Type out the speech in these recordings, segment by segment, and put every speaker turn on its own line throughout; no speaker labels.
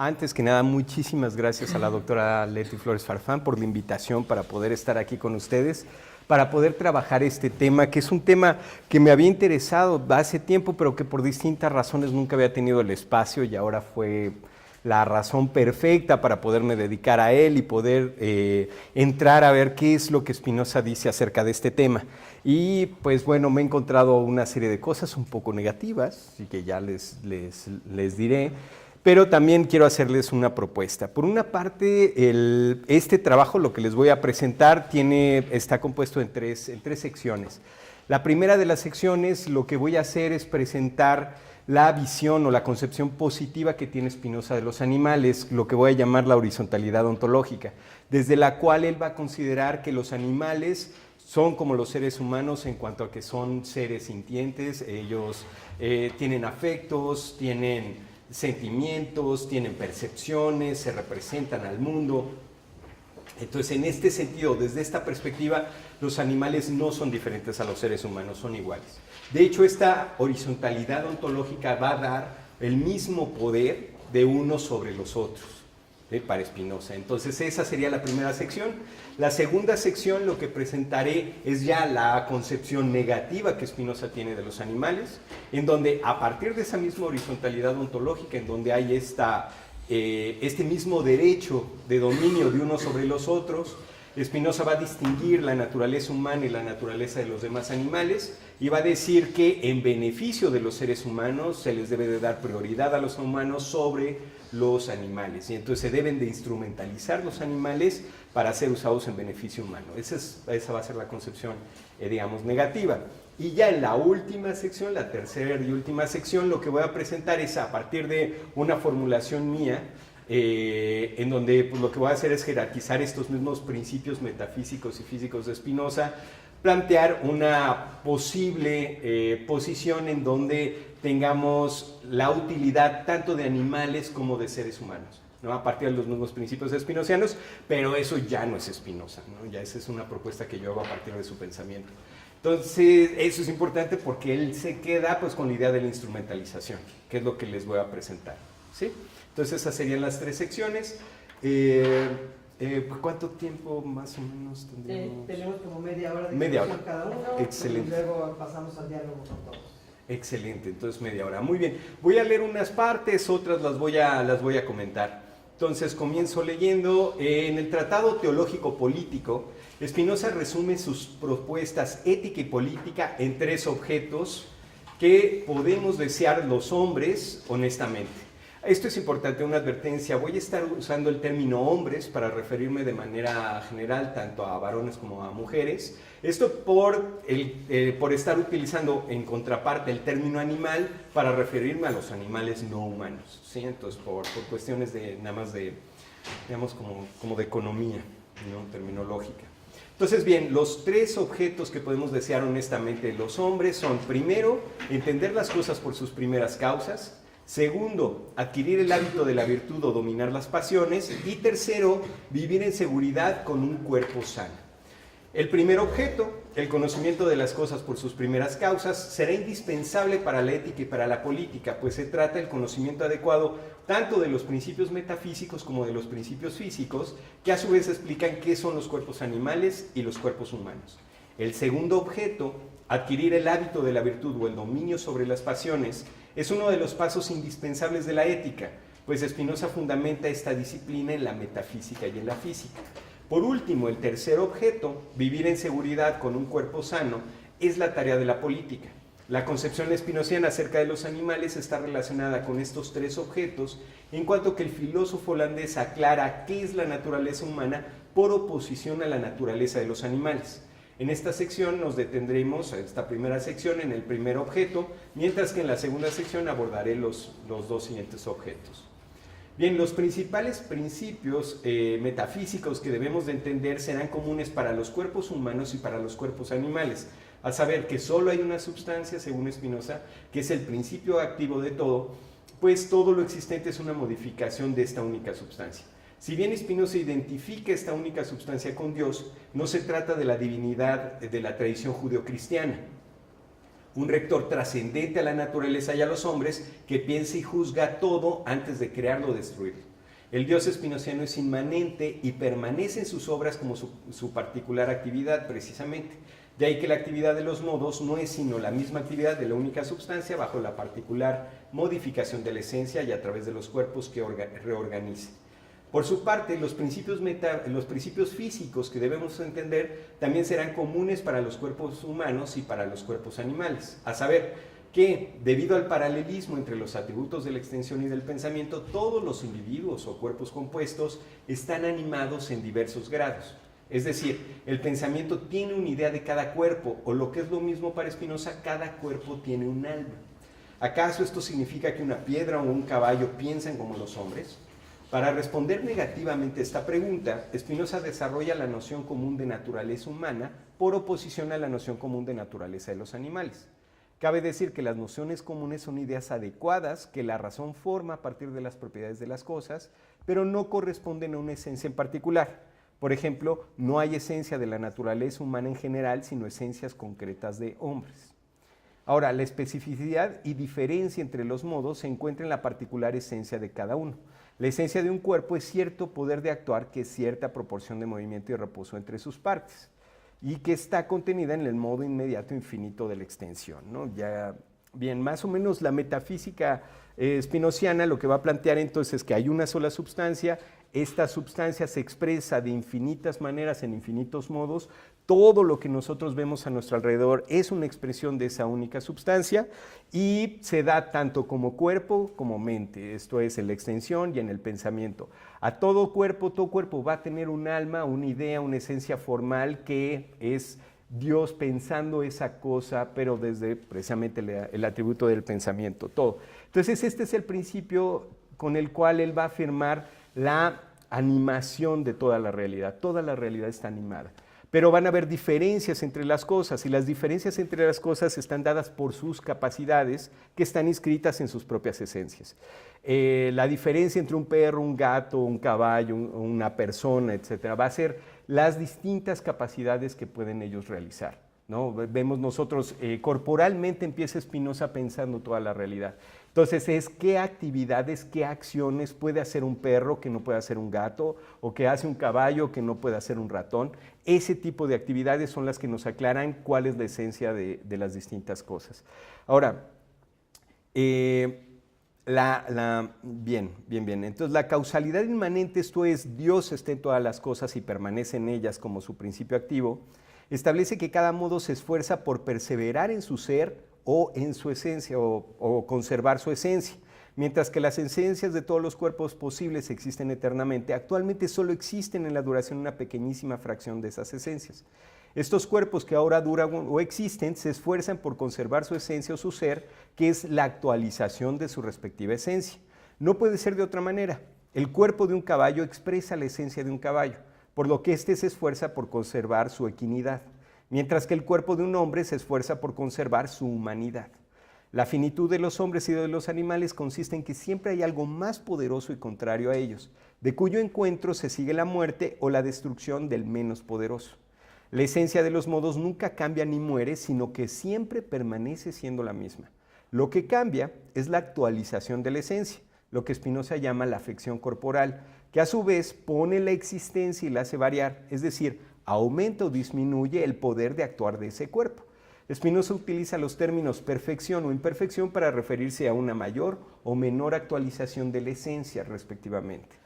Antes que nada, muchísimas gracias a la doctora Leti Flores Farfán por la invitación para poder estar aquí con ustedes, para poder trabajar este tema, que es un tema que me había interesado hace tiempo, pero que por distintas razones nunca había tenido el espacio y ahora fue la razón perfecta para poderme dedicar a él y poder entrar a ver qué es lo que Spinoza dice acerca de este tema. Y pues bueno, me he encontrado una serie de cosas un poco negativas, y que ya les diré, pero también quiero hacerles una propuesta. Por una parte, este trabajo, lo que les voy a presentar, está compuesto en tres secciones. La primera de las secciones, lo que voy a hacer es presentar la visión o la concepción positiva que tiene Spinoza de los animales, lo que voy a llamar la horizontalidad ontológica, desde la cual él va a considerar que los animales son como los seres humanos en cuanto a que son seres sintientes, ellos tienen afectos, tienen sentimientos, tienen percepciones, se representan al mundo. Entonces, en este sentido, desde esta perspectiva, los animales no son diferentes a los seres humanos, son iguales. De hecho, esta horizontalidad ontológica va a dar el mismo poder de unos sobre los otros, para Spinoza. Entonces, esa sería la primera sección. La segunda sección, lo que presentaré es ya la concepción negativa que Spinoza tiene de los animales, en donde a partir de esa misma horizontalidad ontológica, en donde hay este mismo derecho de dominio de unos sobre los otros, Spinoza va a distinguir la naturaleza humana y la naturaleza de los demás animales y va a decir que en beneficio de los seres humanos se les debe de dar prioridad a los humanos sobre los animales, y entonces se deben de instrumentalizar los animales para ser usados en beneficio humano. Esa va a ser la concepción, digamos, negativa. Y ya en la última sección, la tercera y última sección, lo que voy a presentar es a partir de una formulación mía, en donde pues, lo que voy a hacer es jerarquizar estos mismos principios metafísicos y físicos de Spinoza, plantear una posible posición en donde tengamos la utilidad tanto de animales como de seres humanos, ¿no? A partir de los mismos principios spinozianos, pero eso ya no es Spinoza, ¿no? Ya esa es una propuesta que yo hago a partir de su pensamiento. Entonces, eso es importante porque él se queda pues, con la idea de la instrumentalización, que es lo que les voy a presentar, ¿sí? Entonces, esas serían las tres secciones. ¿Cuánto tiempo más o menos tendríamos?
Tenemos como media hora de
media hora
cada uno.
Excelente.
Y luego pasamos al diálogo con todos.
Excelente, entonces media hora. Muy bien. Voy a leer unas partes, otras las voy a comentar. Entonces, comienzo leyendo. En el Tratado Teológico Político, Spinoza resume sus propuestas ética y política en tres objetos que podemos desear los hombres honestamente. Esto es importante, una advertencia. Voy a estar usando el término hombres para referirme de manera general tanto a varones como a mujeres. Esto por estar utilizando en contraparte el término animal para referirme a los animales no humanos, ¿sí? Entonces, por cuestiones nada más de, digamos, como de economía, ¿no? Terminológica. Entonces, bien, los tres objetos que podemos desear honestamente los hombres son, primero, entender las cosas por sus primeras causas. Segundo, adquirir el hábito de la virtud o dominar las pasiones. Y tercero, vivir en seguridad con un cuerpo sano. El primer objeto, el conocimiento de las cosas por sus primeras causas, será indispensable para la ética y para la política, pues se trata del conocimiento adecuado tanto de los principios metafísicos como de los principios físicos, que a su vez explican qué son los cuerpos animales y los cuerpos humanos. El segundo objeto, adquirir el hábito de la virtud o el dominio sobre las pasiones, es uno de los pasos indispensables de la ética, pues Spinoza fundamenta esta disciplina en la metafísica y en la física. Por último, el tercer objeto, vivir en seguridad con un cuerpo sano, es la tarea de la política. La concepción spinoziana acerca de los animales está relacionada con estos tres objetos, en cuanto que el filósofo holandés aclara qué es la naturaleza humana por oposición a la naturaleza de los animales. En esta sección nos detendremos, en esta primera sección, en el primer objeto, mientras que en la segunda sección abordaré los dos siguientes objetos. Bien, los principales principios metafísicos que debemos de entender serán comunes para los cuerpos humanos y para los cuerpos animales, a saber que solo hay una sustancia, según Spinoza, que es el principio activo de todo, pues todo lo existente es una modificación de esta única sustancia. Si bien Spinoza identifica esta única sustancia con Dios, no se trata de la divinidad de la tradición judeocristiana. Un rector trascendente a la naturaleza y a los hombres que piensa y juzga todo antes de crearlo o destruirlo. El Dios espinociano es inmanente y permanece en sus obras como su particular actividad, precisamente. De ahí que la actividad de los modos no es sino la misma actividad de la única substancia bajo la particular modificación de la esencia y a través de los cuerpos que reorganiza. Por su parte, los principios físicos que debemos entender también serán comunes para los cuerpos humanos y para los cuerpos animales. A saber, que debido al paralelismo entre los atributos de la extensión y del pensamiento, todos los individuos o cuerpos compuestos están animados en diversos grados. Es decir, el pensamiento tiene una idea de cada cuerpo, o lo que es lo mismo para Spinoza, cada cuerpo tiene un alma. ¿Acaso esto significa que una piedra o un caballo piensan como los hombres? Para responder negativamente a esta pregunta, Spinoza desarrolla la noción común de naturaleza humana por oposición a la noción común de naturaleza de los animales. Cabe decir que las nociones comunes son ideas adecuadas que la razón forma a partir de las propiedades de las cosas, pero no corresponden a una esencia en particular. Por ejemplo, no hay esencia de la naturaleza humana en general, sino esencias concretas de hombres. Ahora, la especificidad y diferencia entre los modos se encuentra en la particular esencia de cada uno. La esencia de un cuerpo es cierto poder de actuar que es cierta proporción de movimiento y reposo entre sus partes, y que está contenida en el modo inmediato infinito de la extensión, ¿no? Ya, bien, más o menos la metafísica spinociana lo que va a plantear entonces es que hay una sola substancia, esta substancia se expresa de infinitas maneras, en infinitos modos, todo lo que nosotros vemos a nuestro alrededor es una expresión de esa única substancia y se da tanto como cuerpo como mente, esto es en la extensión y en el pensamiento. A todo cuerpo va a tener un alma, una idea, una esencia formal que es Dios pensando esa cosa, pero desde precisamente el atributo del pensamiento, todo. Entonces este es el principio con el cual él va a afirmar la animación de toda la realidad está animada. Pero van a haber diferencias entre las cosas y las diferencias entre las cosas están dadas por sus capacidades que están inscritas en sus propias esencias. La diferencia entre un perro, un gato, un caballo, una persona, etcétera, va a ser las distintas capacidades que pueden ellos realizar, ¿no? Vemos nosotros, corporalmente empieza Spinoza pensando toda la realidad. Entonces es qué actividades, qué acciones puede hacer un perro que no puede hacer un gato, o que hace un caballo que no puede hacer un ratón. Ese tipo de actividades son las que nos aclaran cuál es la esencia de las distintas cosas. Ahora, bien. Entonces la causalidad inmanente, esto es, Dios está en todas las cosas y permanece en ellas como su principio activo, establece que cada modo se esfuerza por perseverar en su ser o en su esencia, o conservar su esencia. Mientras que las esencias de todos los cuerpos posibles existen eternamente, actualmente solo existen en la duración una pequeñísima fracción de esas esencias. Estos cuerpos que ahora duran o existen se esfuerzan por conservar su esencia o su ser, que es la actualización de su respectiva esencia. No puede ser de otra manera. El cuerpo de un caballo expresa la esencia de un caballo, por lo que éste se esfuerza por conservar su equinidad, mientras que el cuerpo de un hombre se esfuerza por conservar su humanidad. La finitud de los hombres y de los animales consiste en que siempre hay algo más poderoso y contrario a ellos, de cuyo encuentro se sigue la muerte o la destrucción del menos poderoso. La esencia de los modos nunca cambia ni muere, sino que siempre permanece siendo la misma. Lo que cambia es la actualización de la esencia, lo que Spinoza llama la afección corporal, que a su vez pone la existencia y la hace variar, es decir, aumenta o disminuye el poder de actuar de ese cuerpo. Spinoza utiliza los términos perfección o imperfección para referirse a una mayor o menor actualización de la esencia, respectivamente.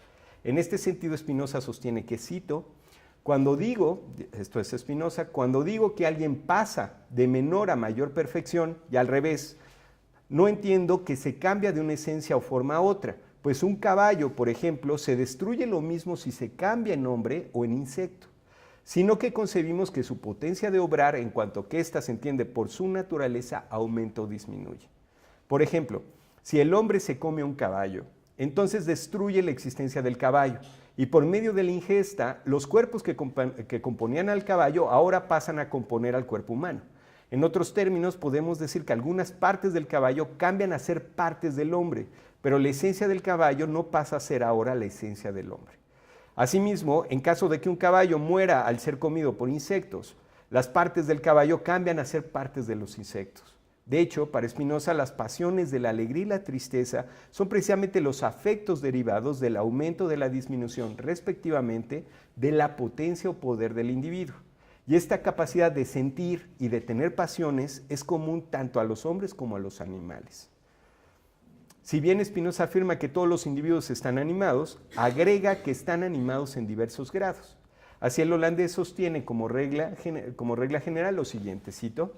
En este sentido, Spinoza sostiene que, cito, cuando digo, esto es Spinoza, cuando digo que alguien pasa de menor a mayor perfección y al revés, no entiendo que se cambia de una esencia o forma a otra, pues un caballo, por ejemplo, se destruye lo mismo si se cambia en hombre o en insecto, sino que concebimos que su potencia de obrar, en cuanto que ésta se entiende por su naturaleza, aumenta o disminuye. Por ejemplo, si el hombre se come un caballo, entonces destruye la existencia del caballo, y por medio de la ingesta, los cuerpos que componían al caballo ahora pasan a componer al cuerpo humano. En otros términos, podemos decir que algunas partes del caballo cambian a ser partes del hombre, pero la esencia del caballo no pasa a ser ahora la esencia del hombre. Asimismo, en caso de que un caballo muera al ser comido por insectos, las partes del caballo cambian a ser partes de los insectos. De hecho, para Spinoza, las pasiones de la alegría y la tristeza son precisamente los afectos derivados del aumento o de la disminución, respectivamente, de la potencia o poder del individuo. Y esta capacidad de sentir y de tener pasiones es común tanto a los hombres como a los animales. Si bien Spinoza afirma que todos los individuos están animados, agrega que están animados en diversos grados. Así el holandés sostiene como regla general lo siguiente, cito: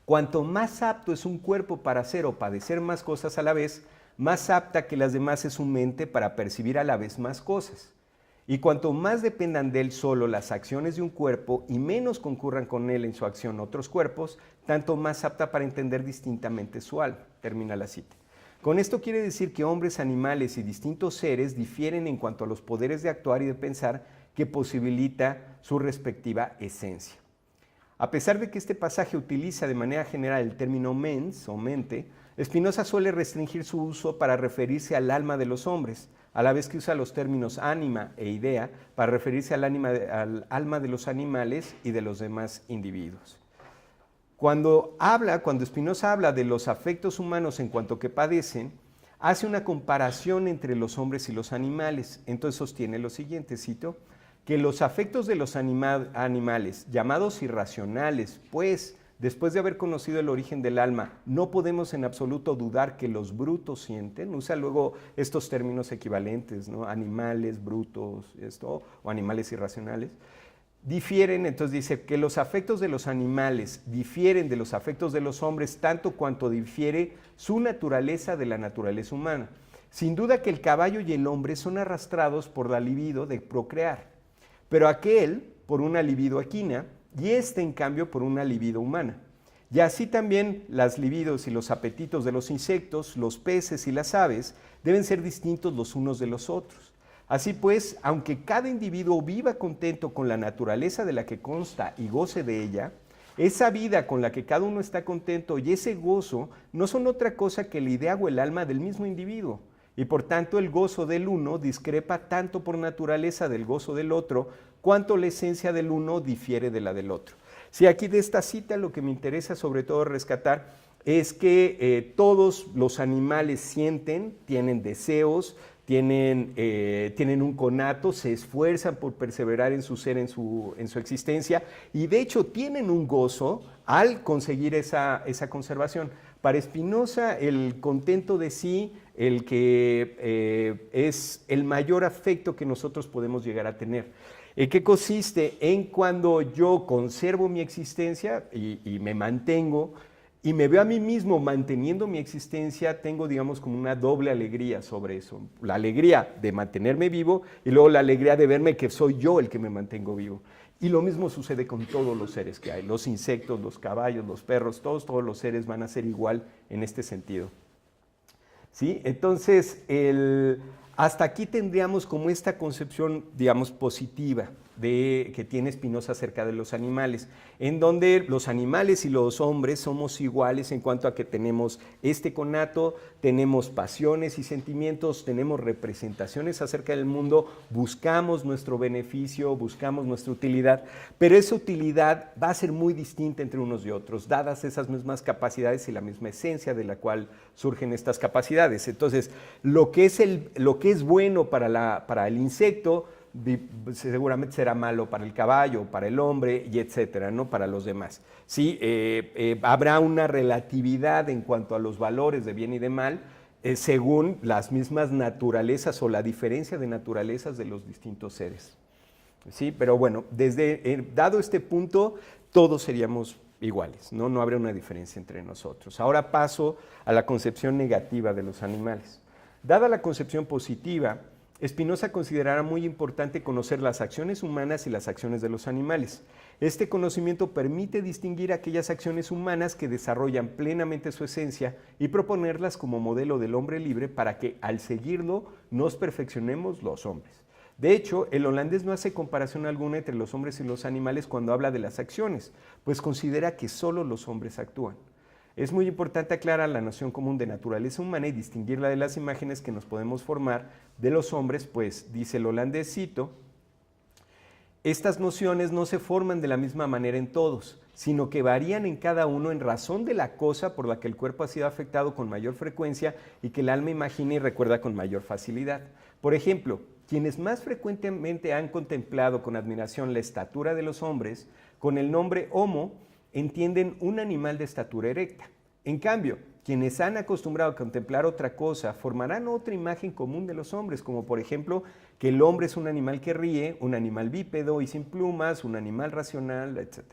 cuanto más apto es un cuerpo para hacer o padecer más cosas a la vez, más apta que las demás es su mente para percibir a la vez más cosas. Y cuanto más dependan de él solo las acciones de un cuerpo y menos concurran con él en su acción otros cuerpos, tanto más apta para entender distintamente su alma. Termina la cita. Con esto quiere decir que hombres, animales y distintos seres difieren en cuanto a los poderes de actuar y de pensar que posibilita su respectiva esencia. A pesar de que este pasaje utiliza de manera general el término mens o mente, Spinoza suele restringir su uso para referirse al alma de los hombres, a la vez que usa los términos ánima e idea para referirse al alma de los animales y de los demás individuos. Cuando Spinoza habla de los afectos humanos en cuanto que padecen, hace una comparación entre los hombres y los animales. Entonces sostiene lo siguiente, cito: que los afectos de los animales, llamados irracionales, pues, después de haber conocido el origen del alma, no podemos en absoluto dudar que los brutos sienten. Usa luego estos términos equivalentes, ¿no? Animales, brutos, o animales irracionales. Difieren, entonces dice que los afectos de los animales difieren de los afectos de los hombres tanto cuanto difiere su naturaleza de la naturaleza humana. Sin duda que el caballo y el hombre son arrastrados por la libido de procrear, pero aquel por una libido equina y este en cambio por una libido humana. Y así también las libidos y los apetitos de los insectos, los peces y las aves deben ser distintos los unos de los otros. Así pues, aunque cada individuo viva contento con la naturaleza de la que consta y goce de ella, esa vida con la que cada uno está contento y ese gozo no son otra cosa que la idea o el alma del mismo individuo. Y por tanto el gozo del uno discrepa tanto por naturaleza del gozo del otro, cuanto la esencia del uno difiere de la del otro. Sí, aquí de esta cita lo que me interesa sobre todo rescatar es que todos los animales sienten, tienen deseos, tienen un conato, se esfuerzan por perseverar en su ser, en su existencia, y de hecho tienen un gozo al conseguir esa conservación. Para Spinoza, el contento de sí, el que es el mayor afecto que nosotros podemos llegar a tener. ¿Qué consiste? En cuando yo conservo mi existencia y me mantengo, y me veo a mí mismo manteniendo mi existencia, tengo, digamos, como una doble alegría sobre eso. La alegría de mantenerme vivo y luego la alegría de verme que soy yo el que me mantengo vivo. Y lo mismo sucede con todos los seres que hay. Los insectos, los caballos, los perros, todos los seres van a ser igual en este sentido. ¿Sí? Entonces, hasta aquí tendríamos como esta concepción, digamos, positiva que tiene Spinoza acerca de los animales, en donde los animales y los hombres somos iguales en cuanto a que tenemos este conato, tenemos pasiones y sentimientos, tenemos representaciones acerca del mundo, buscamos nuestro beneficio, buscamos nuestra utilidad, pero esa utilidad va a ser muy distinta entre unos y otros, dadas esas mismas capacidades y la misma esencia de la cual surgen estas capacidades. Entonces, lo que es bueno para el insecto, seguramente será malo para el caballo, para el hombre, y etcétera, ¿no? Para los demás. ¿Sí? Habrá una relatividad en cuanto a los valores de bien y de mal, según las mismas naturalezas o la diferencia de naturalezas de los distintos seres. ¿Sí? Pero bueno, dado este punto, todos seríamos iguales, ¿no? No habría una diferencia entre nosotros. Ahora paso a la concepción negativa de los animales. Dada la concepción positiva, Spinoza considerará muy importante conocer las acciones humanas y las acciones de los animales. Este conocimiento permite distinguir aquellas acciones humanas que desarrollan plenamente su esencia y proponerlas como modelo del hombre libre para que, al seguirlo, nos perfeccionemos los hombres. De hecho, el holandés no hace comparación alguna entre los hombres y los animales cuando habla de las acciones, pues considera que solo los hombres actúan. Es muy importante aclarar la noción común de naturaleza humana y distinguirla de las imágenes que nos podemos formar de los hombres, pues, dice el holandés, cito, estas nociones no se forman de la misma manera en todos, sino que varían en cada uno en razón de la cosa por la que el cuerpo ha sido afectado con mayor frecuencia y que el alma imagina y recuerda con mayor facilidad. Por ejemplo, quienes más frecuentemente han contemplado con admiración la estatura de los hombres, con el nombre Homo, entienden un animal de estatura erecta. En cambio, quienes han acostumbrado a contemplar otra cosa formarán otra imagen común de los hombres, como por ejemplo que el hombre es un animal que ríe, un animal bípedo y sin plumas, un animal racional, etc.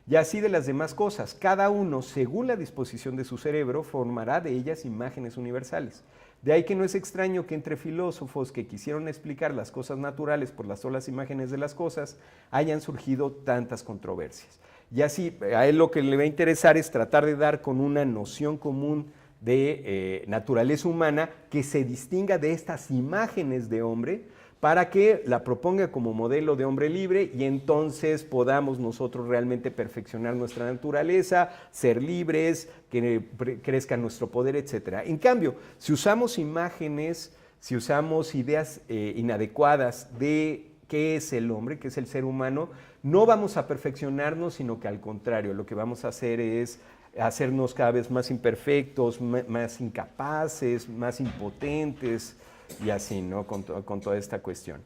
Y así de las demás cosas, cada uno, según la disposición de su cerebro, formará de ellas imágenes universales. De ahí que no es extraño que entre filósofos que quisieron explicar las cosas naturales por las solas imágenes de las cosas, hayan surgido tantas controversias. Y así, a él lo que le va a interesar es tratar de dar con una noción común de naturaleza humana que se distinga de estas imágenes de hombre para que la proponga como modelo de hombre libre y entonces podamos nosotros realmente perfeccionar nuestra naturaleza, ser libres, que crezca nuestro poder, etc. En cambio, si usamos imágenes, si usamos ideas inadecuadas de qué es el hombre, qué es el ser humano, no vamos a perfeccionarnos, sino que al contrario, lo que vamos a hacer es hacernos cada vez más imperfectos, más incapaces, más impotentes y así, ¿no? Con toda esta cuestión.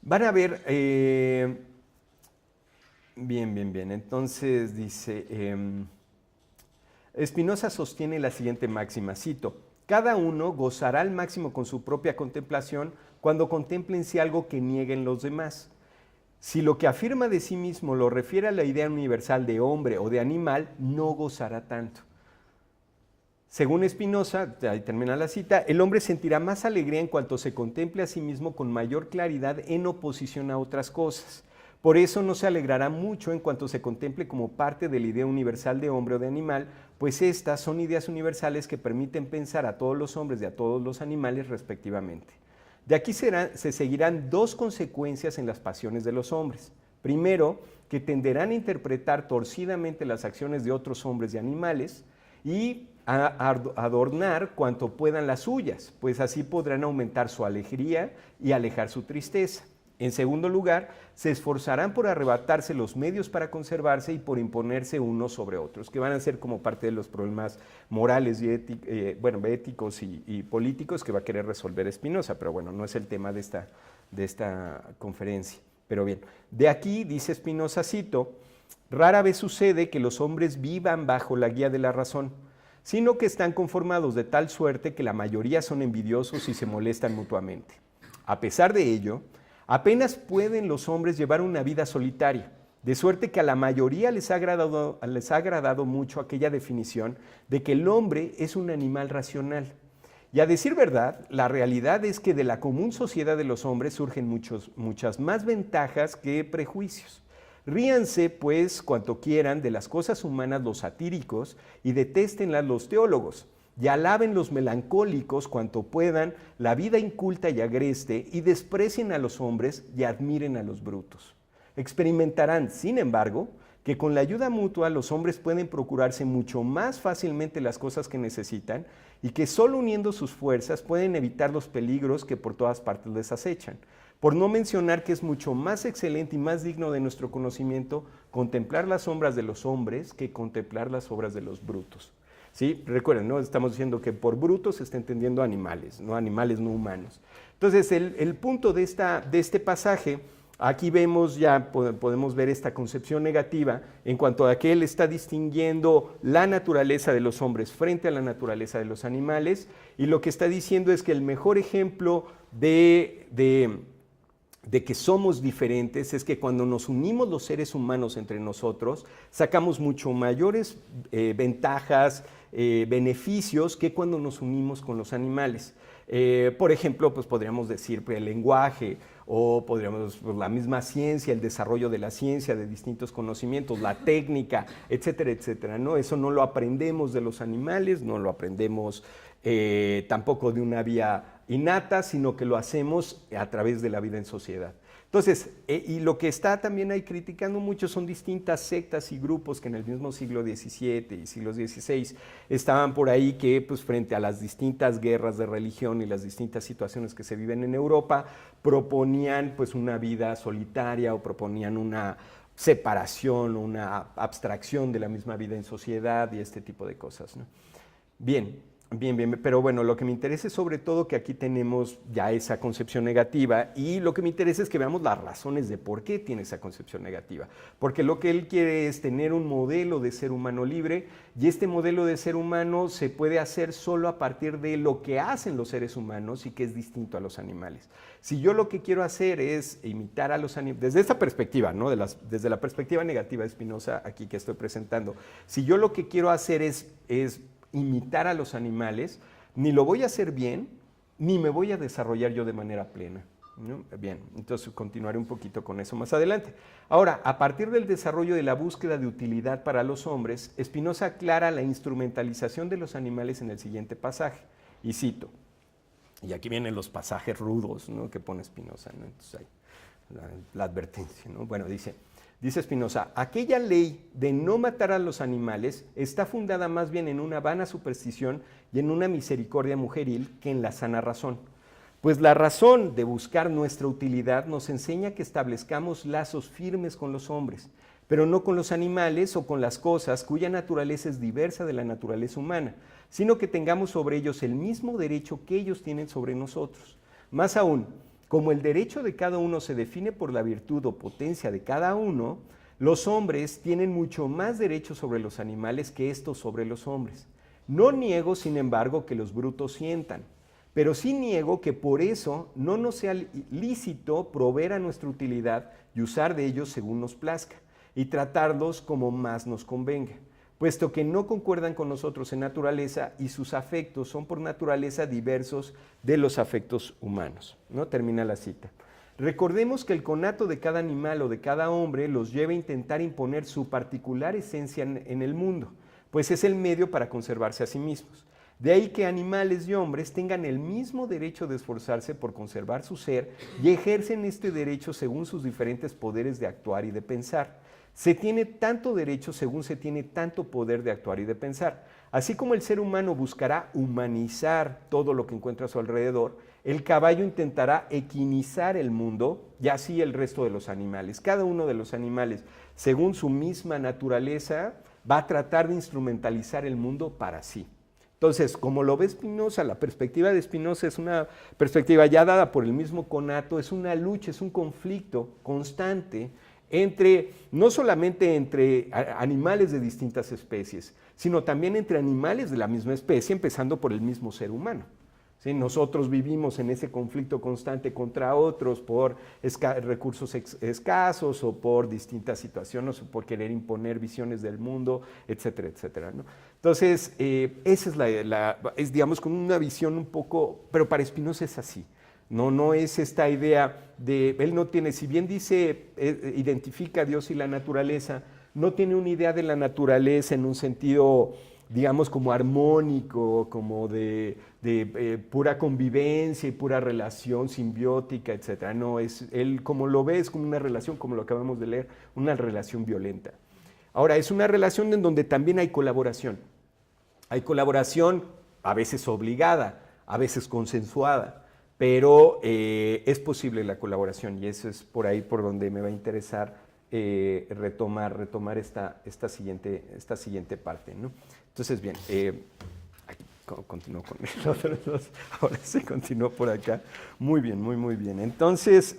Van a ver, bien. Entonces dice, Spinoza sostiene la siguiente máxima, cito: cada uno gozará al máximo con su propia contemplación cuando contemple en sí algo que nieguen los demás. Si lo que afirma de sí mismo lo refiere a la idea universal de hombre o de animal, no gozará tanto. Según Spinoza, ahí termina la cita, el hombre sentirá más alegría en cuanto se contemple a sí mismo con mayor claridad en oposición a otras cosas. Por eso no se alegrará mucho en cuanto se contemple como parte de la idea universal de hombre o de animal, pues estas son ideas universales que permiten pensar a todos los hombres y a todos los animales respectivamente. De aquí se seguirán dos consecuencias en las pasiones de los hombres. Primero, que tenderán a interpretar torcidamente las acciones de otros hombres y animales y a adornar cuanto puedan las suyas, pues así podrán aumentar su alegría y alejar su tristeza. En segundo lugar, se esforzarán por arrebatarse los medios para conservarse y por imponerse unos sobre otros, que van a ser como parte de los problemas morales y éticos y políticos que va a querer resolver Spinoza, pero bueno, no es el tema de esta conferencia. Pero bien, de aquí, dice Spinoza, cito, rara vez sucede que los hombres vivan bajo la guía de la razón, sino que están conformados de tal suerte que la mayoría son envidiosos y se molestan mutuamente. A pesar de ello, apenas pueden los hombres llevar una vida solitaria, de suerte que a la mayoría les ha agradado mucho aquella definición de que el hombre es un animal racional. Y a decir verdad, la realidad es que de la común sociedad de los hombres surgen muchas más ventajas que prejuicios. Ríanse, pues, cuanto quieran de las cosas humanas los satíricos y detéstenlas los teólogos. Y alaben los melancólicos cuanto puedan la vida inculta y agreste y desprecien a los hombres y admiren a los brutos. Experimentarán, sin embargo, que con la ayuda mutua los hombres pueden procurarse mucho más fácilmente las cosas que necesitan y que solo uniendo sus fuerzas pueden evitar los peligros que por todas partes les acechan. Por no mencionar que es mucho más excelente y más digno de nuestro conocimiento contemplar las sombras de los hombres que contemplar las obras de los brutos. ¿Sí? Recuerden, ¿no? Estamos diciendo que por brutos se está entendiendo animales no humanos. Entonces, el punto de este pasaje, aquí vemos ya, podemos ver esta concepción negativa en cuanto a que él está distinguiendo la naturaleza de los hombres frente a la naturaleza de los animales, y lo que está diciendo es que el mejor ejemplo de que somos diferentes es que cuando nos unimos los seres humanos entre nosotros, sacamos mucho mayores ventajas, beneficios que cuando nos unimos con los animales. Por ejemplo, pues podríamos decir el lenguaje, o podríamos la misma ciencia, el desarrollo de la ciencia, de distintos conocimientos, la técnica, etcétera, etcétera, ¿no? Eso no lo aprendemos de los animales, no lo aprendemos tampoco de una vía innata, sino que lo hacemos a través de la vida en sociedad. Entonces, y lo que está también ahí criticando mucho son distintas sectas y grupos que en el mismo siglo XVII y siglo XVI estaban por ahí que, pues, frente a las distintas guerras de religión y las distintas situaciones que se viven en Europa, proponían pues una vida solitaria o proponían una separación, una abstracción de la misma vida en sociedad y este tipo de cosas, ¿no? Bien. Bien, pero bueno, lo que me interesa es sobre todo que aquí tenemos ya esa concepción negativa y lo que me interesa es que veamos las razones de por qué tiene esa concepción negativa. Porque lo que él quiere es tener un modelo de ser humano libre y este modelo de ser humano se puede hacer solo a partir de lo que hacen los seres humanos y que es distinto a los animales. Si yo lo que quiero hacer es imitar a los animales, desde esta perspectiva, ¿no? Desde la perspectiva negativa de Spinoza aquí que estoy presentando, si yo lo que quiero hacer es imitar a los animales, ni lo voy a hacer bien, ni me voy a desarrollar yo de manera plena, ¿no? Bien, entonces continuaré un poquito con eso más adelante. Ahora, a partir del desarrollo de la búsqueda de utilidad para los hombres, Spinoza aclara la instrumentalización de los animales en el siguiente pasaje, y cito, y aquí vienen los pasajes rudos, ¿no?, que pone Spinoza, ¿no? Entonces ahí, la advertencia, ¿no? Bueno, dice Spinoza, aquella ley de no matar a los animales está fundada más bien en una vana superstición y en una misericordia mujeril que en la sana razón. Pues la razón de buscar nuestra utilidad nos enseña que establezcamos lazos firmes con los hombres, pero no con los animales o con las cosas cuya naturaleza es diversa de la naturaleza humana, sino que tengamos sobre ellos el mismo derecho que ellos tienen sobre nosotros. Más aún, como el derecho de cada uno se define por la virtud o potencia de cada uno, los hombres tienen mucho más derecho sobre los animales que estos sobre los hombres. No niego, sin embargo, que los brutos sientan, pero sí niego que por eso no nos sea lícito proveer a nuestra utilidad y usar de ellos según nos plazca, y tratarlos como más nos convenga, puesto que no concuerdan con nosotros en naturaleza y sus afectos son por naturaleza diversos de los afectos humanos, ¿no? Termina la cita. Recordemos que el conato de cada animal o de cada hombre los lleva a intentar imponer su particular esencia en el mundo, pues es el medio para conservarse a sí mismos. De ahí que animales y hombres tengan el mismo derecho de esforzarse por conservar su ser y ejercen este derecho según sus diferentes poderes de actuar y de pensar. Se tiene tanto derecho según se tiene tanto poder de actuar y de pensar. Así como el ser humano buscará humanizar todo lo que encuentra a su alrededor, el caballo intentará equinizar el mundo y así el resto de los animales. Cada uno de los animales, según su misma naturaleza, va a tratar de instrumentalizar el mundo para sí. Entonces, como lo ve Spinoza, la perspectiva de Spinoza es una perspectiva ya dada por el mismo conato, es una lucha, es un conflicto constante no solamente entre animales de distintas especies, sino también entre animales de la misma especie, empezando por el mismo ser humano. ¿Sí? Nosotros vivimos en ese conflicto constante contra otros por recursos escasos o por distintas situaciones o por querer imponer visiones del mundo, etcétera, etcétera, ¿no? Entonces, esa es digamos, con una visión un poco, pero para Spinoza es así. No es esta idea de, él no tiene, si bien dice, identifica a Dios y la naturaleza, no tiene una idea de la naturaleza en un sentido, digamos, como armónico, como de pura convivencia y pura relación simbiótica, etc. No, él como lo ve es como una relación, como lo acabamos de leer, una relación violenta. Ahora, es una relación en donde también hay colaboración. Hay colaboración a veces obligada, a veces consensuada, pero es posible la colaboración y eso es por ahí por donde me va a interesar retomar esta siguiente parte, ¿no? Entonces, bien, aquí continúo con los otros dos, ahora sí continúo por acá. Muy bien, muy bien. Entonces,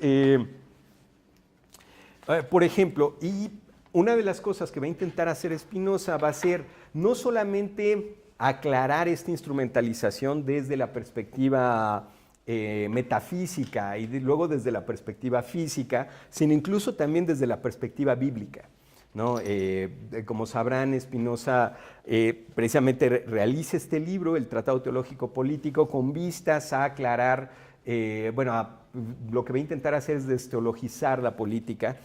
por ejemplo, y una de las cosas que va a intentar hacer Spinoza va a ser no solamente aclarar esta instrumentalización desde la perspectiva metafísica y luego desde la perspectiva física, sino incluso también desde la perspectiva bíblica, ¿no? Como sabrán, Spinoza precisamente realiza este libro, el Tratado Teológico Político, con vistas a aclarar, lo que va a intentar hacer es desteologizar la política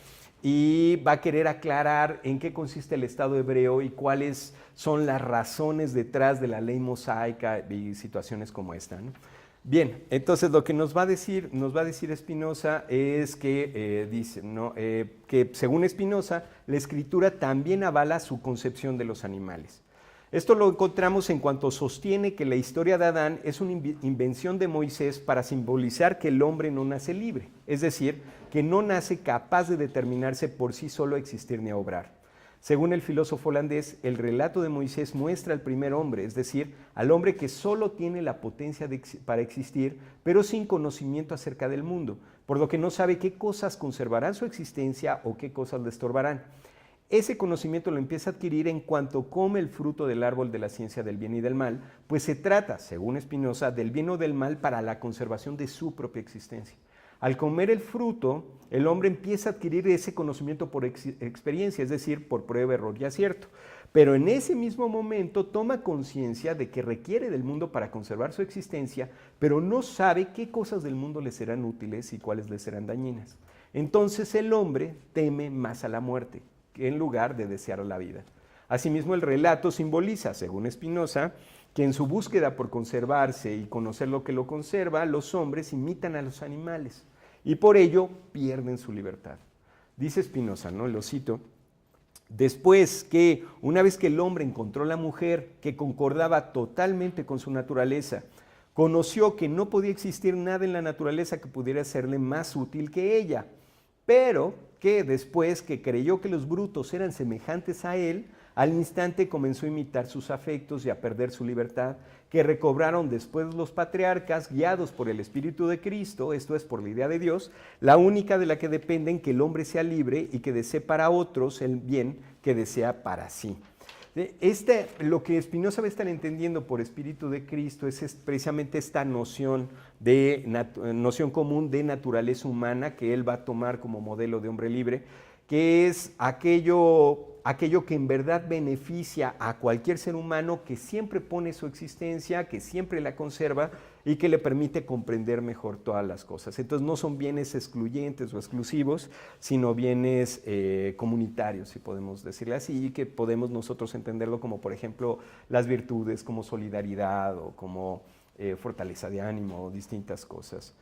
y va a querer aclarar en qué consiste el Estado hebreo y cuáles son las razones detrás de la ley mosaica y situaciones como esta, ¿no? Bien, entonces lo que nos va a decir Spinoza es que dice, ¿no? Que según Spinoza, la escritura también avala su concepción de los animales. Esto lo encontramos en cuanto sostiene que la historia de Adán es una invención de Moisés para simbolizar que el hombre no nace libre, es decir, que no nace capaz de determinarse por sí solo a existir ni a obrar. Según el filósofo holandés, el relato de Moisés muestra al primer hombre, es decir, al hombre que solo tiene la potencia para existir, pero sin conocimiento acerca del mundo, por lo que no sabe qué cosas conservarán su existencia o qué cosas le estorbarán. Ese conocimiento lo empieza a adquirir en cuanto come el fruto del árbol de la ciencia del bien y del mal, pues se trata, según Spinoza, del bien o del mal para la conservación de su propia existencia. Al comer el fruto, el hombre empieza a adquirir ese conocimiento por experiencia, es decir, por prueba, error y acierto. Pero en ese mismo momento toma conciencia de que requiere del mundo para conservar su existencia, pero no sabe qué cosas del mundo le serán útiles y cuáles le serán dañinas. Entonces el hombre teme más a la muerte, en lugar de desear la vida. Asimismo, el relato simboliza, según Spinoza, que en su búsqueda por conservarse y conocer lo que lo conserva, los hombres imitan a los animales y por ello pierden su libertad. Dice Spinoza, ¿no? Lo cito: después que, una vez que el hombre encontró la mujer que concordaba totalmente con su naturaleza, conoció que no podía existir nada en la naturaleza que pudiera serle más útil que ella, pero que después que creyó que los brutos eran semejantes a él, al instante comenzó a imitar sus afectos y a perder su libertad, que recobraron después los patriarcas, guiados por el Espíritu de Cristo, esto es, por la idea de Dios, la única de la que dependen que el hombre sea libre y que desee para otros el bien que desea para sí. Lo que Spinoza va a estar entendiendo por Espíritu de Cristo es precisamente esta noción común de naturaleza humana que él va a tomar como modelo de hombre libre, que es aquello que en verdad beneficia a cualquier ser humano, que siempre pone su existencia, que siempre la conserva y que le permite comprender mejor todas las cosas. Entonces no son bienes excluyentes o exclusivos, sino bienes comunitarios, si podemos decirle así, y que podemos nosotros entenderlo como, por ejemplo, las virtudes, como solidaridad o como fortaleza de ánimo, distintas cosas.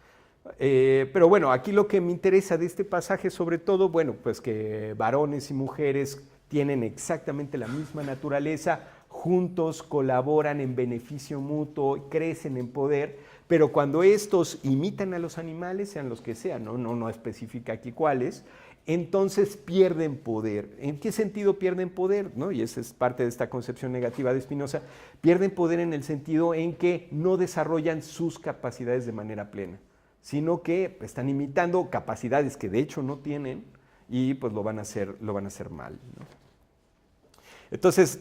Pero bueno, aquí lo que me interesa de este pasaje sobre todo, bueno, pues que varones y mujeres tienen exactamente la misma naturaleza, juntos colaboran en beneficio mutuo, crecen en poder, pero cuando estos imitan a los animales, sean los que sean, no especifica aquí cuáles, entonces pierden poder. ¿En qué sentido pierden poder? ¿No? Y esa es parte de esta concepción negativa de Spinoza. Pierden poder en el sentido en que no desarrollan sus capacidades de manera plena, sino que están imitando capacidades que de hecho no tienen y pues lo van a hacer mal, ¿no? Entonces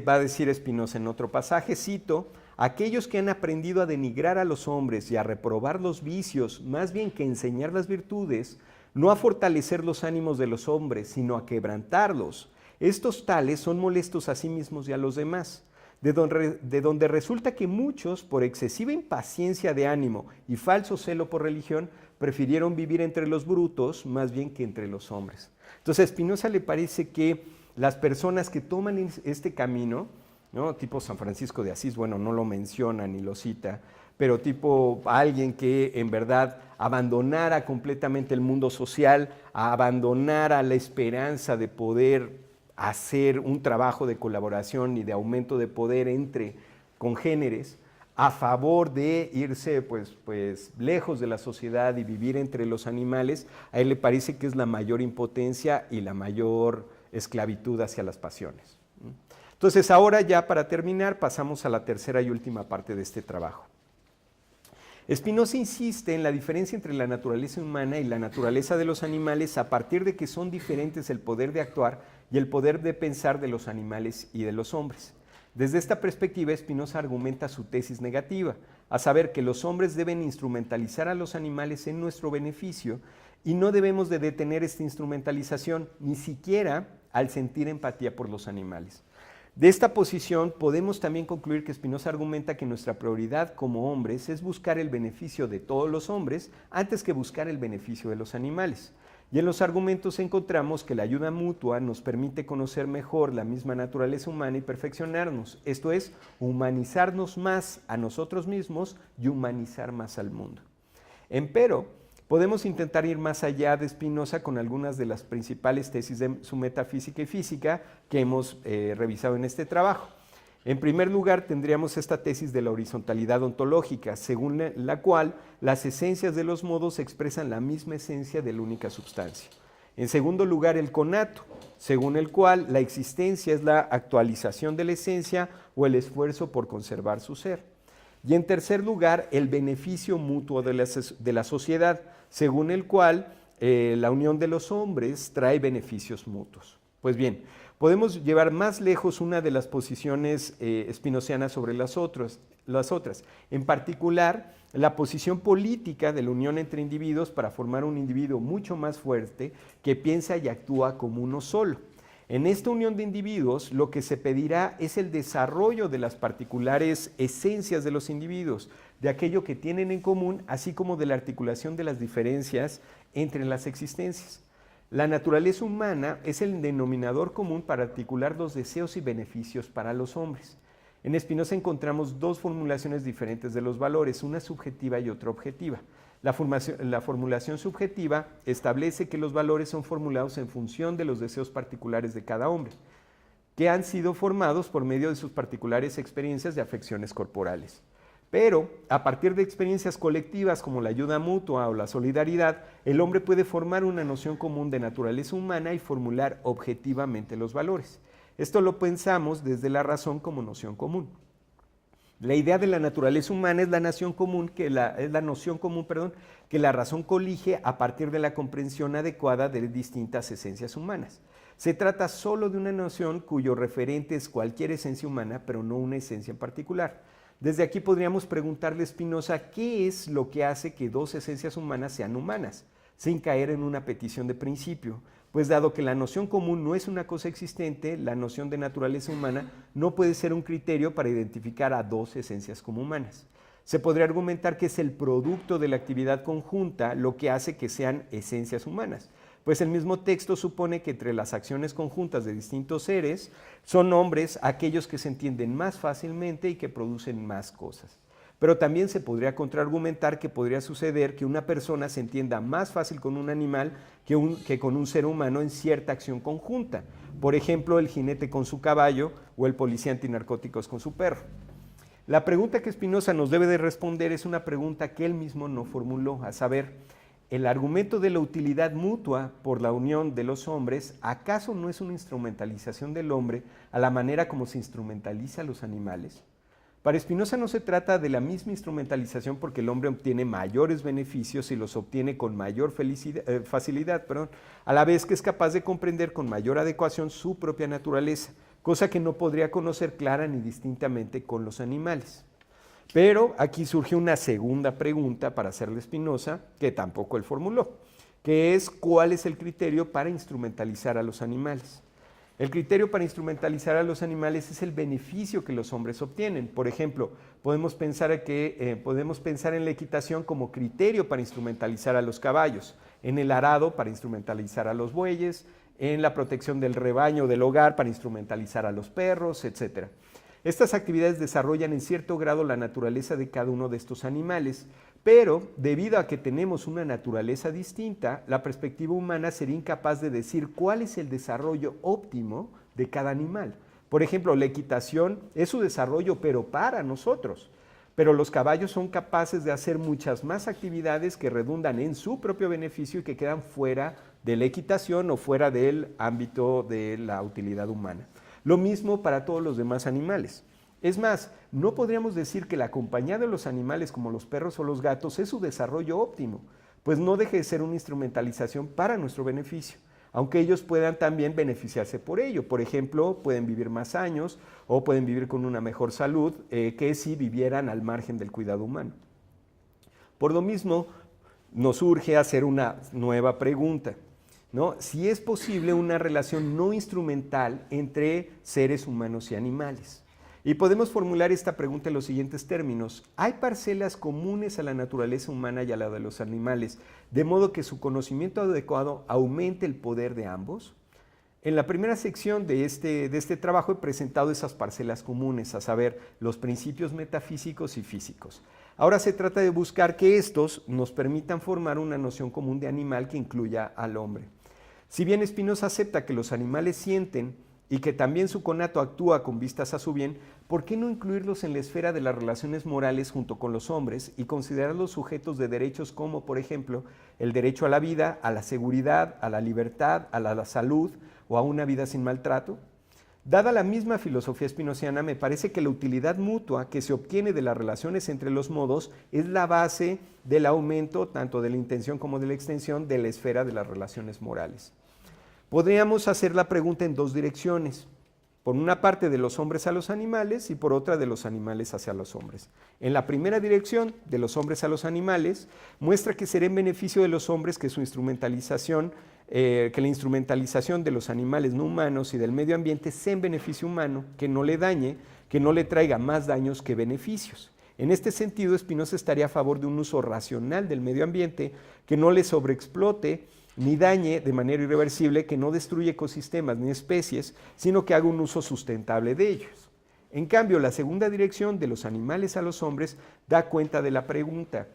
va a decir Spinoza en otro pasaje, cito: aquellos que han aprendido a denigrar a los hombres y a reprobar los vicios, más bien que enseñar las virtudes, no a fortalecer los ánimos de los hombres, sino a quebrantarlos. Estos tales son molestos a sí mismos y a los demás. De donde resulta que muchos, por excesiva impaciencia de ánimo y falso celo por religión, prefirieron vivir entre los brutos más bien que entre los hombres. Entonces a Spinoza le parece que las personas que toman este camino, ¿no? Tipo San Francisco de Asís, bueno, no lo menciona ni lo cita, pero tipo alguien que en verdad abandonara completamente el mundo social, abandonara la esperanza de poder hacer un trabajo de colaboración y de aumento de poder entre congéneres, a favor de irse pues lejos de la sociedad y vivir entre los animales, a él le parece que es la mayor impotencia y la mayor esclavitud hacia las pasiones. Entonces ahora ya para terminar pasamos a la tercera y última parte de este trabajo. Spinoza insiste en la diferencia entre la naturaleza humana y la naturaleza de los animales a partir de que son diferentes el poder de actuar y el poder de pensar de los animales y de los hombres. Desde esta perspectiva, Spinoza argumenta su tesis negativa, a saber que los hombres deben instrumentalizar a los animales en nuestro beneficio y no debemos de detener esta instrumentalización ni siquiera al sentir empatía por los animales. De esta posición podemos también concluir que Spinoza argumenta que nuestra prioridad como hombres es buscar el beneficio de todos los hombres antes que buscar el beneficio de los animales. Y en los argumentos encontramos que la ayuda mutua nos permite conocer mejor la misma naturaleza humana y perfeccionarnos, esto es, humanizarnos más a nosotros mismos y humanizar más al mundo. Empero, podemos intentar ir más allá de Spinoza con algunas de las principales tesis de su metafísica y física que hemos revisado en este trabajo. En primer lugar, tendríamos esta tesis de la horizontalidad ontológica, según la cual las esencias de los modos expresan la misma esencia de la única substancia. En segundo lugar, el conato, según el cual la existencia es la actualización de la esencia o el esfuerzo por conservar su ser. Y en tercer lugar, el beneficio mutuo de la sociedad, según el cual la unión de los hombres trae beneficios mutuos. Pues bien, podemos llevar más lejos una de las posiciones spinozianas sobre las otras. En particular, la posición política de la unión entre individuos para formar un individuo mucho más fuerte que piensa y actúa como uno solo. En esta unión de individuos, lo que se pedirá es el desarrollo de las particulares esencias de los individuos, de aquello que tienen en común, así como de la articulación de las diferencias entre las existencias. La naturaleza humana es el denominador común para articular los deseos y beneficios para los hombres. En Spinoza encontramos dos formulaciones diferentes de los valores, una subjetiva y otra objetiva. La formulación subjetiva establece que los valores son formulados en función de los deseos particulares de cada hombre, que han sido formados por medio de sus particulares experiencias de afecciones corporales. Pero, a partir de experiencias colectivas como la ayuda mutua o la solidaridad, el hombre puede formar una noción común de naturaleza humana y formular objetivamente los valores. Esto lo pensamos desde la razón como noción común. La idea de la naturaleza humana es la noción común que la razón colige a partir de la comprensión adecuada de distintas esencias humanas. Se trata solo de una noción cuyo referente es cualquier esencia humana, pero no una esencia en particular. Desde aquí podríamos preguntarle a Spinoza qué es lo que hace que dos esencias humanas sean humanas, sin caer en una petición de principio, pues dado que la noción común no es una cosa existente, la noción de naturaleza humana no puede ser un criterio para identificar a dos esencias como humanas. Se podría argumentar que es el producto de la actividad conjunta lo que hace que sean esencias humanas, pues el mismo texto supone que entre las acciones conjuntas de distintos seres son hombres aquellos que se entienden más fácilmente y que producen más cosas. Pero también se podría contraargumentar que podría suceder que una persona se entienda más fácil con un animal que con un ser humano en cierta acción conjunta. Por ejemplo, el jinete con su caballo o el policía antinarcóticos con su perro. La pregunta que Spinoza nos debe de responder es una pregunta que él mismo no formuló, a saber, ¿el argumento de la utilidad mutua por la unión de los hombres acaso no es una instrumentalización del hombre a la manera como se instrumentaliza a los animales? Para Spinoza no se trata de la misma instrumentalización porque el hombre obtiene mayores beneficios y los obtiene con mayor facilidad, a la vez que es capaz de comprender con mayor adecuación su propia naturaleza, cosa que no podría conocer clara ni distintamente con los animales. Pero aquí surge una segunda pregunta para hacerle a Spinoza, que tampoco él formuló, que es ¿cuál es el criterio para instrumentalizar a los animales? El criterio para instrumentalizar a los animales es el beneficio que los hombres obtienen. Por ejemplo, podemos pensar en la equitación como criterio para instrumentalizar a los caballos, en el arado para instrumentalizar a los bueyes, en la protección del rebaño del hogar para instrumentalizar a los perros, etc. Estas actividades desarrollan en cierto grado la naturaleza de cada uno de estos animales, pero debido a que tenemos una naturaleza distinta, la perspectiva humana sería incapaz de decir cuál es el desarrollo óptimo de cada animal. Por ejemplo, la equitación es su desarrollo, pero para nosotros. Pero los caballos son capaces de hacer muchas más actividades que redundan en su propio beneficio y que quedan fuera de la equitación o fuera del ámbito de la utilidad humana. Lo mismo para todos los demás animales. Es más, no podríamos decir que la compañía de los animales como los perros o los gatos es su desarrollo óptimo, pues no deje de ser una instrumentalización para nuestro beneficio, aunque ellos puedan también beneficiarse por ello. Por ejemplo, pueden vivir más años o pueden vivir con una mejor salud que si vivieran al margen del cuidado humano. Por lo mismo, nos urge hacer una nueva pregunta, ¿no? Si es posible una relación no instrumental entre seres humanos y animales. Y podemos formular esta pregunta en los siguientes términos. ¿Hay parcelas comunes a la naturaleza humana y a la de los animales, de modo que su conocimiento adecuado aumente el poder de ambos? En la primera sección de este trabajo he presentado esas parcelas comunes, a saber, los principios metafísicos y físicos. Ahora se trata de buscar que estos nos permitan formar una noción común de animal que incluya al hombre. Si bien Spinoza acepta que los animales sienten y que también su conato actúa con vistas a su bien, ¿por qué no incluirlos en la esfera de las relaciones morales junto con los hombres y considerarlos sujetos de derechos como, por ejemplo, el derecho a la vida, a la seguridad, a la libertad, a la salud o a una vida sin maltrato? Dada la misma filosofía spinoziana, me parece que la utilidad mutua que se obtiene de las relaciones entre los modos es la base del aumento, tanto de la intención como de la extensión, de la esfera de las relaciones morales. Podríamos hacer la pregunta en dos direcciones. Por una parte de los hombres a los animales y por otra de los animales hacia los hombres. En la primera dirección, de los hombres a los animales, muestra que será en beneficio de los hombres que la instrumentalización de los animales no humanos y del medio ambiente sea en beneficio humano, que no le dañe, que no le traiga más daños que beneficios. En este sentido, Spinoza estaría a favor de un uso racional del medio ambiente que no le sobreexplote ni dañe de manera irreversible, que no destruye ecosistemas ni especies, sino que haga un uso sustentable de ellos. En cambio, la segunda dirección, de los animales a los hombres, da cuenta de la pregunta: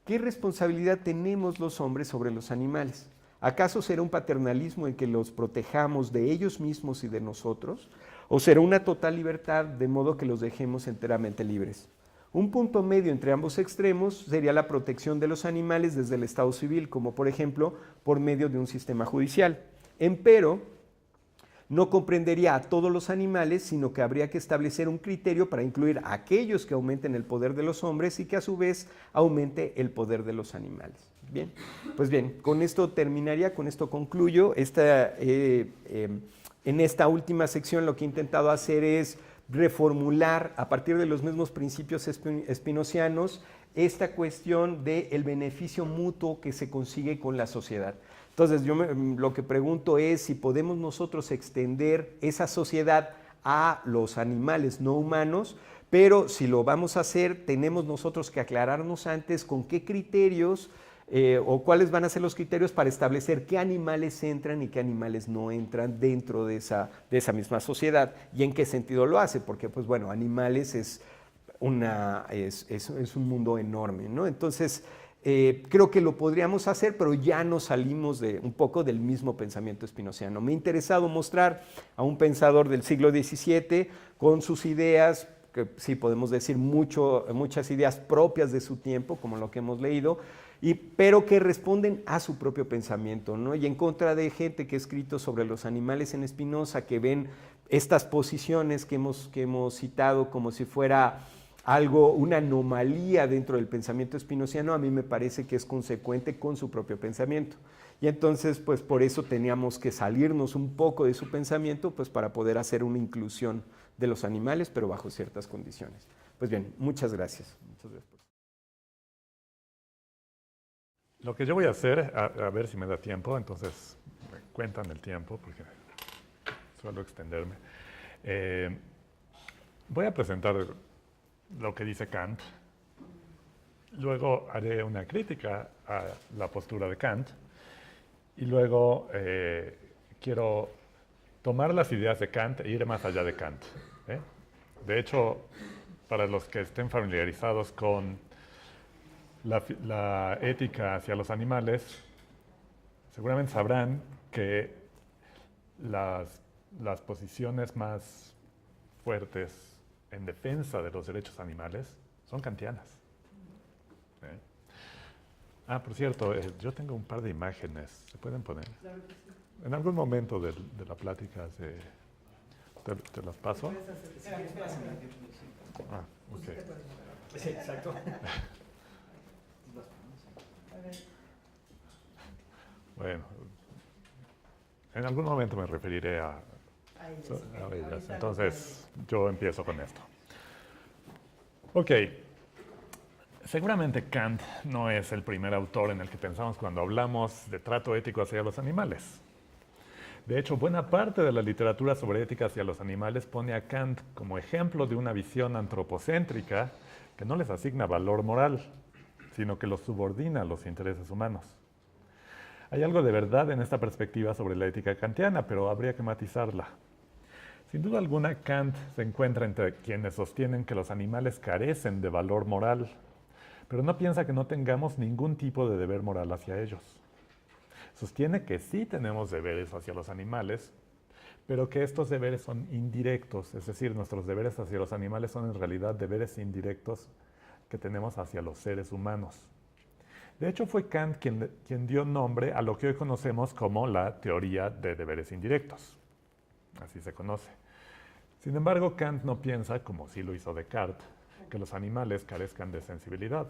¿qué responsabilidad tenemos los hombres sobre los animales? ¿Acaso será un paternalismo en que los protejamos de ellos mismos y de nosotros? ¿O será una total libertad de modo que los dejemos enteramente libres? Un punto medio entre ambos extremos sería la protección de los animales desde el Estado civil, como por ejemplo por medio de un sistema judicial. Empero, no comprendería a todos los animales, sino que habría que establecer un criterio para incluir a aquellos que aumenten el poder de los hombres y que a su vez aumente el poder de los animales. Bien, pues bien, con esto terminaría, con esto concluyo. En esta última sección lo que he intentado hacer es reformular a partir de los mismos principios espinocianos esta cuestión del beneficio mutuo que se consigue con la sociedad. Entonces, lo que pregunto es si podemos nosotros extender esa sociedad a los animales no humanos, pero si lo vamos a hacer, tenemos nosotros que aclararnos antes con qué criterios o cuáles van a ser los criterios para establecer qué animales entran y qué animales no entran dentro de esa misma sociedad y en qué sentido lo hace, porque pues bueno, animales es un mundo enorme, ¿no? Entonces, creo que lo podríamos hacer, pero ya nos salimos un poco del mismo pensamiento spinoziano. Me ha interesado mostrar a un pensador del siglo XVII con sus ideas, que sí podemos decir muchas ideas propias de su tiempo, como lo que hemos leído, pero que responden a su propio pensamiento, ¿no? Y en contra de gente que ha escrito sobre los animales en Spinoza, que ven estas posiciones que hemos citado como si fuera una anomalía dentro del pensamiento spinoziano. A mí me parece que es consecuente con su propio pensamiento. Y entonces, pues por eso teníamos que salirnos un poco de su pensamiento, pues para poder hacer una inclusión de los animales, pero bajo ciertas condiciones. Pues bien, muchas gracias. Muchas gracias.
Lo que yo voy a hacer, a ver si me da tiempo, entonces me cuentan el tiempo, porque suelo extenderme. Voy a presentar lo que dice Kant. Luego haré una crítica a la postura de Kant. Y luego quiero tomar las ideas de Kant e ir más allá de Kant. De hecho, para los que estén familiarizados con la ética hacia los animales, seguramente sabrán que las posiciones más fuertes en defensa de los derechos animales son kantianas. Por cierto, yo tengo un par de imágenes. ¿Se pueden poner?
Claro que sí.
En algún momento de la plática te las paso.
Ok. Sí, exacto.
Bueno, en algún momento me referiré a ellas. Entonces, yo empiezo con esto. Ok. Seguramente Kant no es el primer autor en el que pensamos cuando hablamos de trato ético hacia los animales. De hecho, buena parte de la literatura sobre ética hacia los animales pone a Kant como ejemplo de una visión antropocéntrica que no les asigna valor moral, sino que los subordina a los intereses humanos. Hay algo de verdad en esta perspectiva sobre la ética kantiana, pero habría que matizarla. Sin duda alguna, Kant se encuentra entre quienes sostienen que los animales carecen de valor moral, pero no piensa que no tengamos ningún tipo de deber moral hacia ellos. Sostiene que sí tenemos deberes hacia los animales, pero que estos deberes son indirectos, es decir, nuestros deberes hacia los animales son en realidad deberes indirectos que tenemos hacia los seres humanos. De hecho, fue Kant quien dio nombre a lo que hoy conocemos como la teoría de deberes indirectos. Así se conoce. Sin embargo, Kant no piensa, como sí lo hizo Descartes, que los animales carezcan de sensibilidad.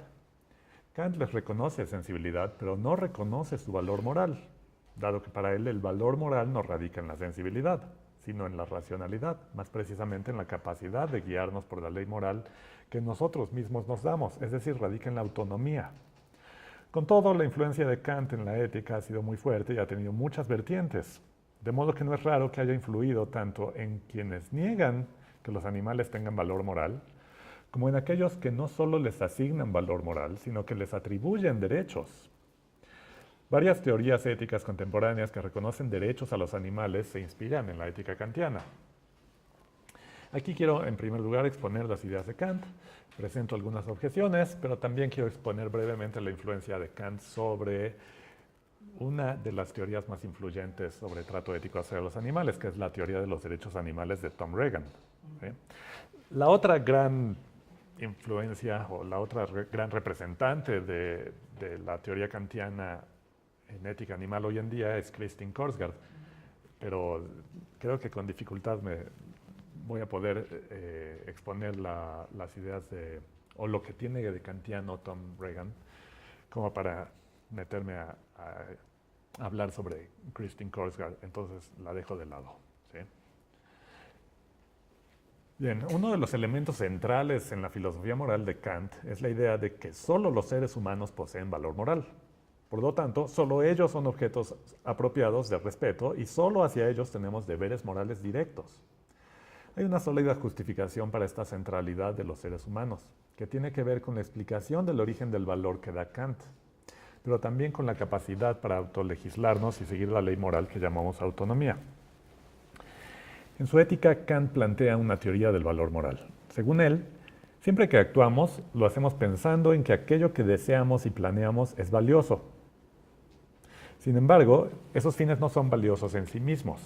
Kant les reconoce sensibilidad, pero no reconoce su valor moral, dado que para él el valor moral no radica en la sensibilidad, sino en la racionalidad, más precisamente en la capacidad de guiarnos por la ley moral que nosotros mismos nos damos, es decir, radica en la autonomía. Con todo, la influencia de Kant en la ética ha sido muy fuerte y ha tenido muchas vertientes, de modo que no es raro que haya influido tanto en quienes niegan que los animales tengan valor moral, como en aquellos que no solo les asignan valor moral, sino que les atribuyen derechos. Varias teorías éticas contemporáneas que reconocen derechos a los animales se inspiran en la ética kantiana. Aquí quiero, en primer lugar, exponer las ideas de Kant. Presento algunas objeciones, pero también quiero exponer brevemente la influencia de Kant sobre una de las teorías más influyentes sobre trato ético hacia los animales, que es la teoría de los derechos animales de Tom Regan. ¿Sí? La otra gran influencia o la otra gran representante de la teoría kantiana en ética animal hoy en día es Kristin Korsgaard, pero creo que con dificultad voy a poder exponer las ideas o lo que tiene de kantiano Tom Regan como para meterme a hablar sobre Kristin Korsgaard, entonces la dejo de lado. ¿Sí? Bien, uno de los elementos centrales en la filosofía moral de Kant es la idea de que solo los seres humanos poseen valor moral. Por lo tanto, solo ellos son objetos apropiados de respeto y solo hacia ellos tenemos deberes morales directos. Hay una sólida justificación para esta centralidad de los seres humanos, que tiene que ver con la explicación del origen del valor que da Kant, pero también con la capacidad para autolegislarnos y seguir la ley moral que llamamos autonomía. En su ética, Kant plantea una teoría del valor moral. Según él, siempre que actuamos, lo hacemos pensando en que aquello que deseamos y planeamos es valioso. Sin embargo, esos fines no son valiosos en sí mismos.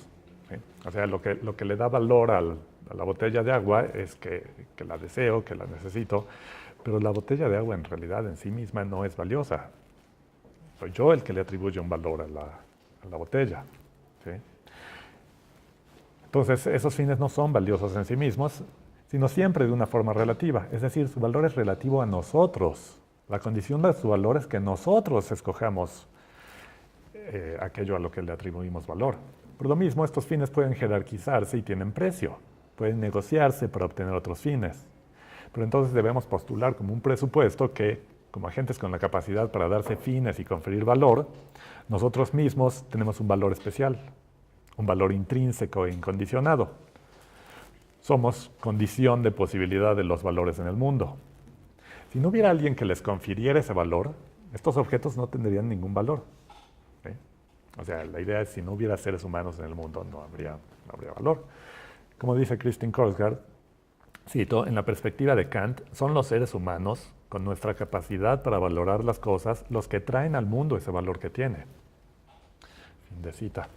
¿Sí? O sea, lo que le da valor a la botella de agua es que la deseo, que la necesito, pero la botella de agua en realidad en sí misma no es valiosa. Soy yo el que le atribuye un valor a la botella. ¿Sí? Entonces, esos fines no son valiosos en sí mismos, sino siempre de una forma relativa. Es decir, su valor es relativo a nosotros. La condición de su valor es que nosotros escojamos aquello a lo que le atribuimos valor. Por lo mismo, estos fines pueden jerarquizarse y tienen precio. Pueden negociarse para obtener otros fines. Pero entonces debemos postular como un presupuesto que, como agentes con la capacidad para darse fines y conferir valor, nosotros mismos tenemos un valor especial, un valor intrínseco e incondicionado. Somos condición de posibilidad de los valores en el mundo. Si no hubiera alguien que les confiriera ese valor, estos objetos no tendrían ningún valor. ¿Sí? O sea, la idea es si no hubiera seres humanos en el mundo, no habría valor. Como dice Kristin Korsgaard, cito, en la perspectiva de Kant, son los seres humanos, con nuestra capacidad para valorar las cosas, los que traen al mundo ese valor que tiene. Fin de cita.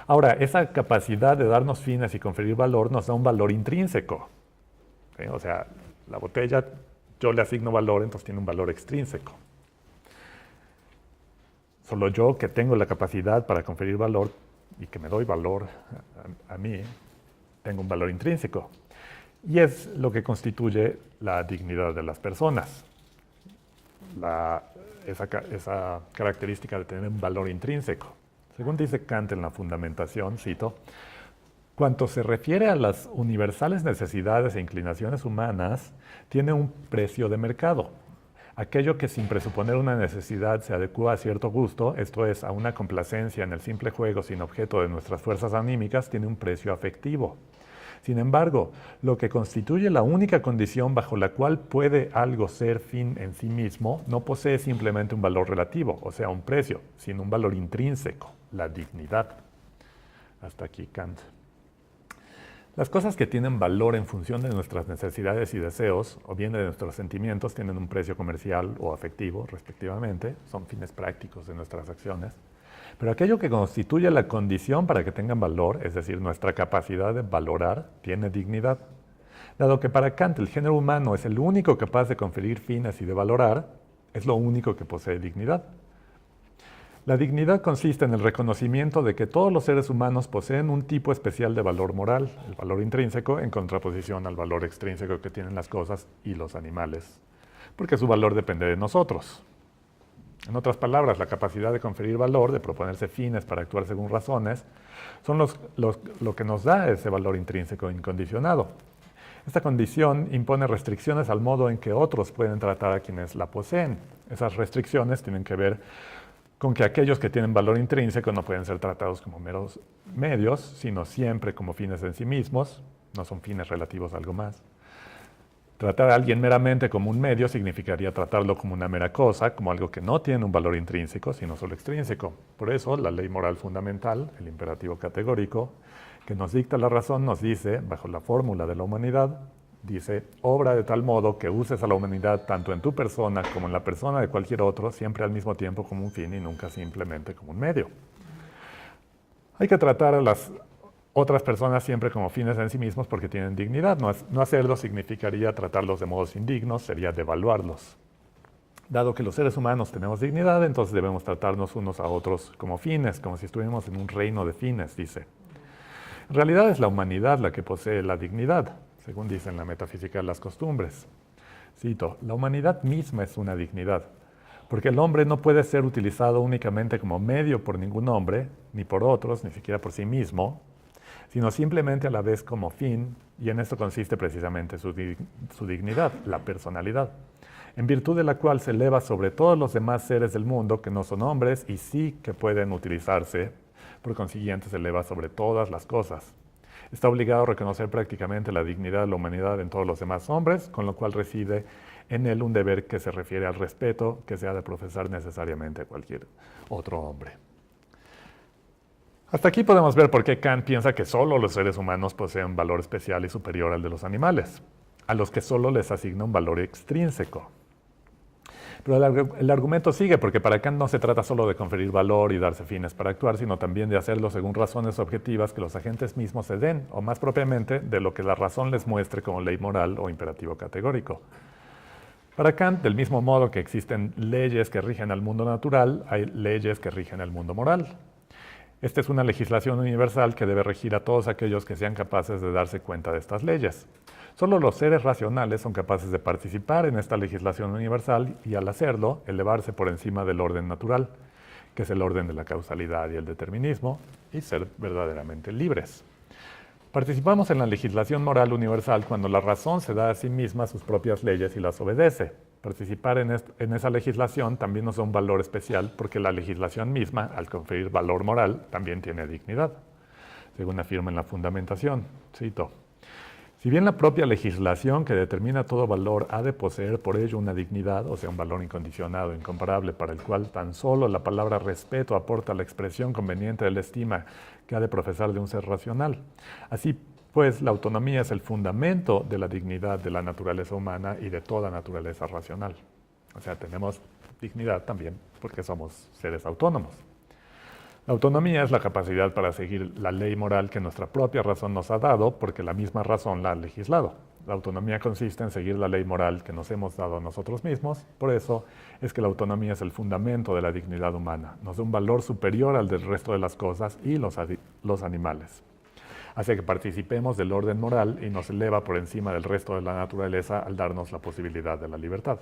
Ahora, esa capacidad de darnos fines y conferir valor nos da un valor intrínseco. ¿Sí? O sea, la botella, yo le asigno valor, entonces tiene un valor extrínseco. Solo yo que tengo la capacidad para conferir valor y que me doy valor a mí, tengo un valor intrínseco. Y es lo que constituye la dignidad de las personas. Esa característica de tener un valor intrínseco. Según dice Kant en la Fundamentación, cito, cuanto se refiere a las universales necesidades e inclinaciones humanas, tiene un precio de mercado. Aquello que sin presuponer una necesidad se adecua a cierto gusto, esto es, a una complacencia en el simple juego sin objeto de nuestras fuerzas anímicas, tiene un precio afectivo. Sin embargo, lo que constituye la única condición bajo la cual puede algo ser fin en sí mismo, no posee simplemente un valor relativo, o sea, un precio, sino un valor intrínseco, la dignidad. Hasta aquí Kant. Las cosas que tienen valor en función de nuestras necesidades y deseos, o bien de nuestros sentimientos, tienen un precio comercial o afectivo, respectivamente, son fines prácticos de nuestras acciones. Pero aquello que constituye la condición para que tengan valor, es decir, nuestra capacidad de valorar, tiene dignidad. Dado que para Kant el género humano es el único capaz de conferir fines y de valorar, es lo único que posee dignidad. La dignidad consiste en el reconocimiento de que todos los seres humanos poseen un tipo especial de valor moral, el valor intrínseco, en contraposición al valor extrínseco que tienen las cosas y los animales, porque su valor depende de nosotros. En otras palabras, la capacidad de conferir valor, de proponerse fines para actuar según razones, son lo que nos da ese valor intrínseco incondicionado. Esta condición impone restricciones al modo en que otros pueden tratar a quienes la poseen. Esas restricciones tienen que ver con que aquellos que tienen valor intrínseco no pueden ser tratados como meros medios, sino siempre como fines en sí mismos, no son fines relativos a algo más. Tratar a alguien meramente como un medio significaría tratarlo como una mera cosa, como algo que no tiene un valor intrínseco, sino solo extrínseco. Por eso, la ley moral fundamental, el imperativo categórico, que nos dicta la razón, nos dice, bajo la fórmula de la humanidad, dice, obra de tal modo que uses a la humanidad tanto en tu persona como en la persona de cualquier otro, siempre al mismo tiempo como un fin y nunca simplemente como un medio. Hay que tratar a las otras personas siempre como fines en sí mismos porque tienen dignidad. No hacerlo significaría tratarlos de modos indignos, sería devaluarlos. Dado que los seres humanos tenemos dignidad, entonces debemos tratarnos unos a otros como fines, como si estuviéramos en un reino de fines, dice. En realidad es la humanidad la que posee la dignidad, según dicen la metafísica de las costumbres. Cito, la humanidad misma es una dignidad, porque el hombre no puede ser utilizado únicamente como medio por ningún hombre, ni por otros, ni siquiera por sí mismo, sino simplemente a la vez como fin, y en esto consiste precisamente su dignidad, la personalidad, en virtud de la cual se eleva sobre todos los demás seres del mundo que no son hombres y sí que pueden utilizarse, por consiguiente se eleva sobre todas las cosas. Está obligado a reconocer prácticamente la dignidad de la humanidad en todos los demás hombres, con lo cual reside en él un deber que se refiere al respeto que se ha de profesar necesariamente a cualquier otro hombre. Hasta aquí podemos ver por qué Kant piensa que solo los seres humanos poseen un valor especial y superior al de los animales, a los que solo les asigna un valor extrínseco. Pero el argumento sigue, porque para Kant no se trata solo de conferir valor y darse fines para actuar, sino también de hacerlo según razones objetivas que los agentes mismos se den, o más propiamente, de lo que la razón les muestre como ley moral o imperativo categórico. Para Kant, del mismo modo que existen leyes que rigen al mundo natural, hay leyes que rigen al mundo moral. Esta es una legislación universal que debe regir a todos aquellos que sean capaces de darse cuenta de estas leyes. Solo los seres racionales son capaces de participar en esta legislación universal y al hacerlo, elevarse por encima del orden natural, que es el orden de la causalidad y el determinismo, y ser verdaderamente libres. Participamos en la legislación moral universal cuando la razón se da a sí misma sus propias leyes y las obedece. Participar en esa legislación también nos da un valor especial porque la legislación misma, al conferir valor moral, también tiene dignidad, según afirma en la Fundamentación. Cito. Si bien la propia legislación que determina todo valor ha de poseer por ello una dignidad, o sea, un valor incondicionado, incomparable, para el cual tan solo la palabra respeto aporta la expresión conveniente de la estima que ha de profesar de un ser racional. Así pues, la autonomía es el fundamento de la dignidad de la naturaleza humana y de toda naturaleza racional. O sea, tenemos dignidad también porque somos seres autónomos. La autonomía es la capacidad para seguir la ley moral que nuestra propia razón nos ha dado porque la misma razón la ha legislado. La autonomía consiste en seguir la ley moral que nos hemos dado a nosotros mismos. Por eso es que la autonomía es el fundamento de la dignidad humana. Nos da un valor superior al del resto de las cosas y los animales. Hace que participemos del orden moral y nos eleva por encima del resto de la naturaleza al darnos la posibilidad de la libertad.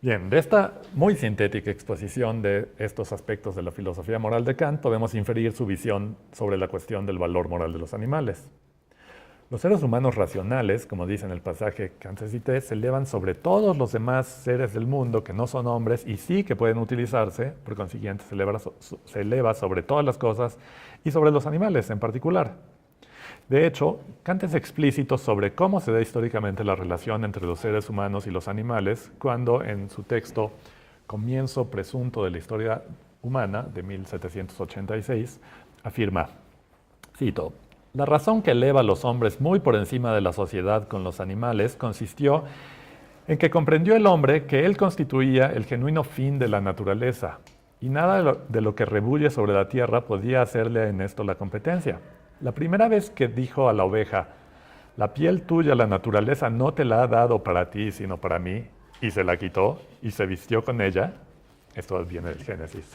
Bien, de esta muy sintética exposición de estos aspectos de la filosofía moral de Kant, podemos inferir su visión sobre la cuestión del valor moral de los animales. Los seres humanos racionales, como dice en el pasaje que antes cité, se elevan sobre todos los demás seres del mundo que no son hombres y sí que pueden utilizarse, por consiguiente se eleva sobre todas las cosas y sobre los animales en particular. De hecho, Kant es explícito sobre cómo se da históricamente la relación entre los seres humanos y los animales cuando en su texto Comienzo presunto de la historia humana, de 1786, afirma, cito, la razón que eleva a los hombres muy por encima de la sociedad con los animales consistió en que comprendió el hombre que él constituía el genuino fin de la naturaleza y nada de lo que rebulle sobre la tierra podía hacerle en esto la competencia. La primera vez que dijo a la oveja, la piel tuya la naturaleza no te la ha dado para ti sino para mí, y se la quitó y se vistió con ella, esto viene del Génesis,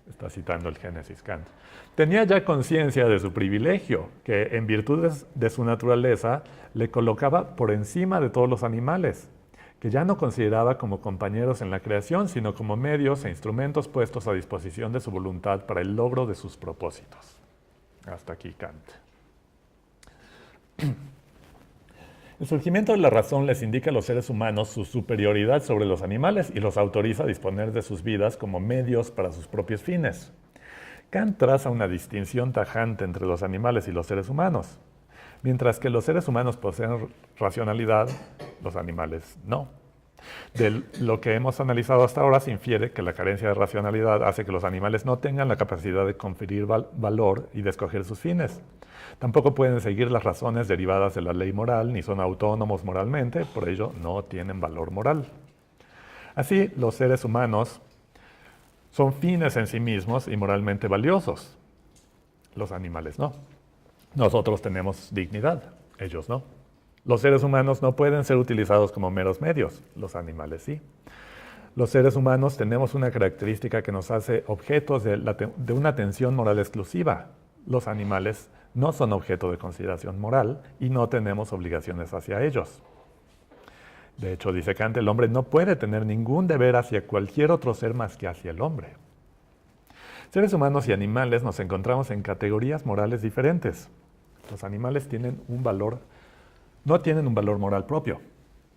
está citando el Génesis Kant, tenía ya conciencia de su privilegio, que en virtud de su naturaleza le colocaba por encima de todos los animales, que ya no consideraba como compañeros en la creación, sino como medios e instrumentos puestos a disposición de su voluntad para el logro de sus propósitos. Hasta aquí Kant. El surgimiento de la razón les indica a los seres humanos su superioridad sobre los animales y los autoriza a disponer de sus vidas como medios para sus propios fines. Kant traza una distinción tajante entre los animales y los seres humanos. Mientras que los seres humanos poseen racionalidad, los animales no. De lo que hemos analizado hasta ahora se infiere que la carencia de racionalidad hace que los animales no tengan la capacidad de conferir valor y de escoger sus fines. Tampoco pueden seguir las razones derivadas de la ley moral, ni son autónomos moralmente, por ello no tienen valor moral. Así, los seres humanos son fines en sí mismos y moralmente valiosos. Los animales no. Nosotros tenemos dignidad, ellos no. Los seres humanos no pueden ser utilizados como meros medios, los animales sí. Los seres humanos tenemos una característica que nos hace objetos de una atención moral exclusiva. Los animales no son objeto de consideración moral y no tenemos obligaciones hacia ellos. De hecho, dice Kant, el hombre no puede tener ningún deber hacia cualquier otro ser más que hacia el hombre. Seres humanos y animales nos encontramos en categorías morales diferentes. Los animales no tienen un valor moral propio,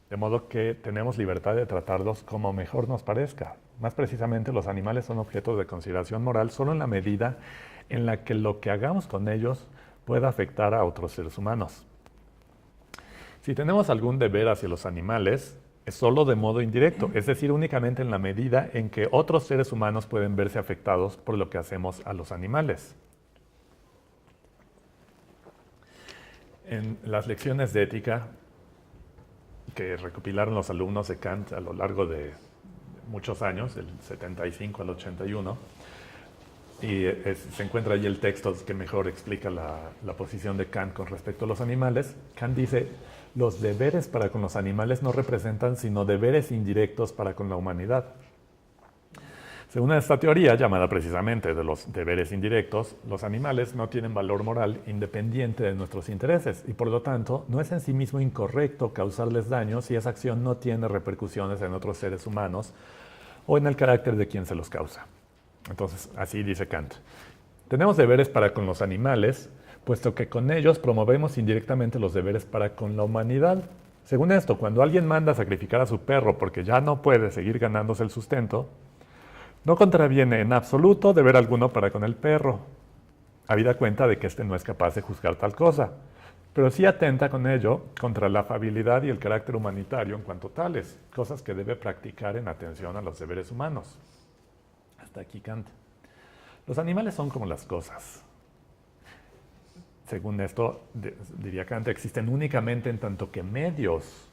de modo que tenemos libertad de tratarlos como mejor nos parezca. Más precisamente, los animales son objetos de consideración moral solo en la medida en la que lo que hagamos con ellos pueda afectar a otros seres humanos. Si tenemos algún deber hacia los animales, es solo de modo indirecto, es decir, únicamente en la medida en que otros seres humanos pueden verse afectados por lo que hacemos a los animales. En las lecciones de ética que recopilaron los alumnos de Kant a lo largo de muchos años, del 75 al 81, y se encuentra allí el texto que mejor explica la posición de Kant con respecto a los animales. Kant dice, los deberes para con los animales no representan sino deberes indirectos para con la humanidad. Según esta teoría, llamada precisamente de los deberes indirectos, los animales no tienen valor moral independiente de nuestros intereses y por lo tanto no es en sí mismo incorrecto causarles daño si esa acción no tiene repercusiones en otros seres humanos o en el carácter de quien se los causa. Entonces, así dice Kant. Tenemos deberes para con los animales, puesto que con ellos promovemos indirectamente los deberes para con la humanidad. Según esto, cuando alguien manda a sacrificar a su perro porque ya no puede seguir ganándose el sustento, no contraviene en absoluto deber alguno para con el perro, habida cuenta de que éste no es capaz de juzgar tal cosa, pero sí atenta con ello contra la afabilidad y el carácter humanitario en cuanto tales, cosas que debe practicar en atención a los deberes humanos. Hasta aquí Kant. Los animales son como las cosas. Según esto, diría Kant, existen únicamente en tanto que medios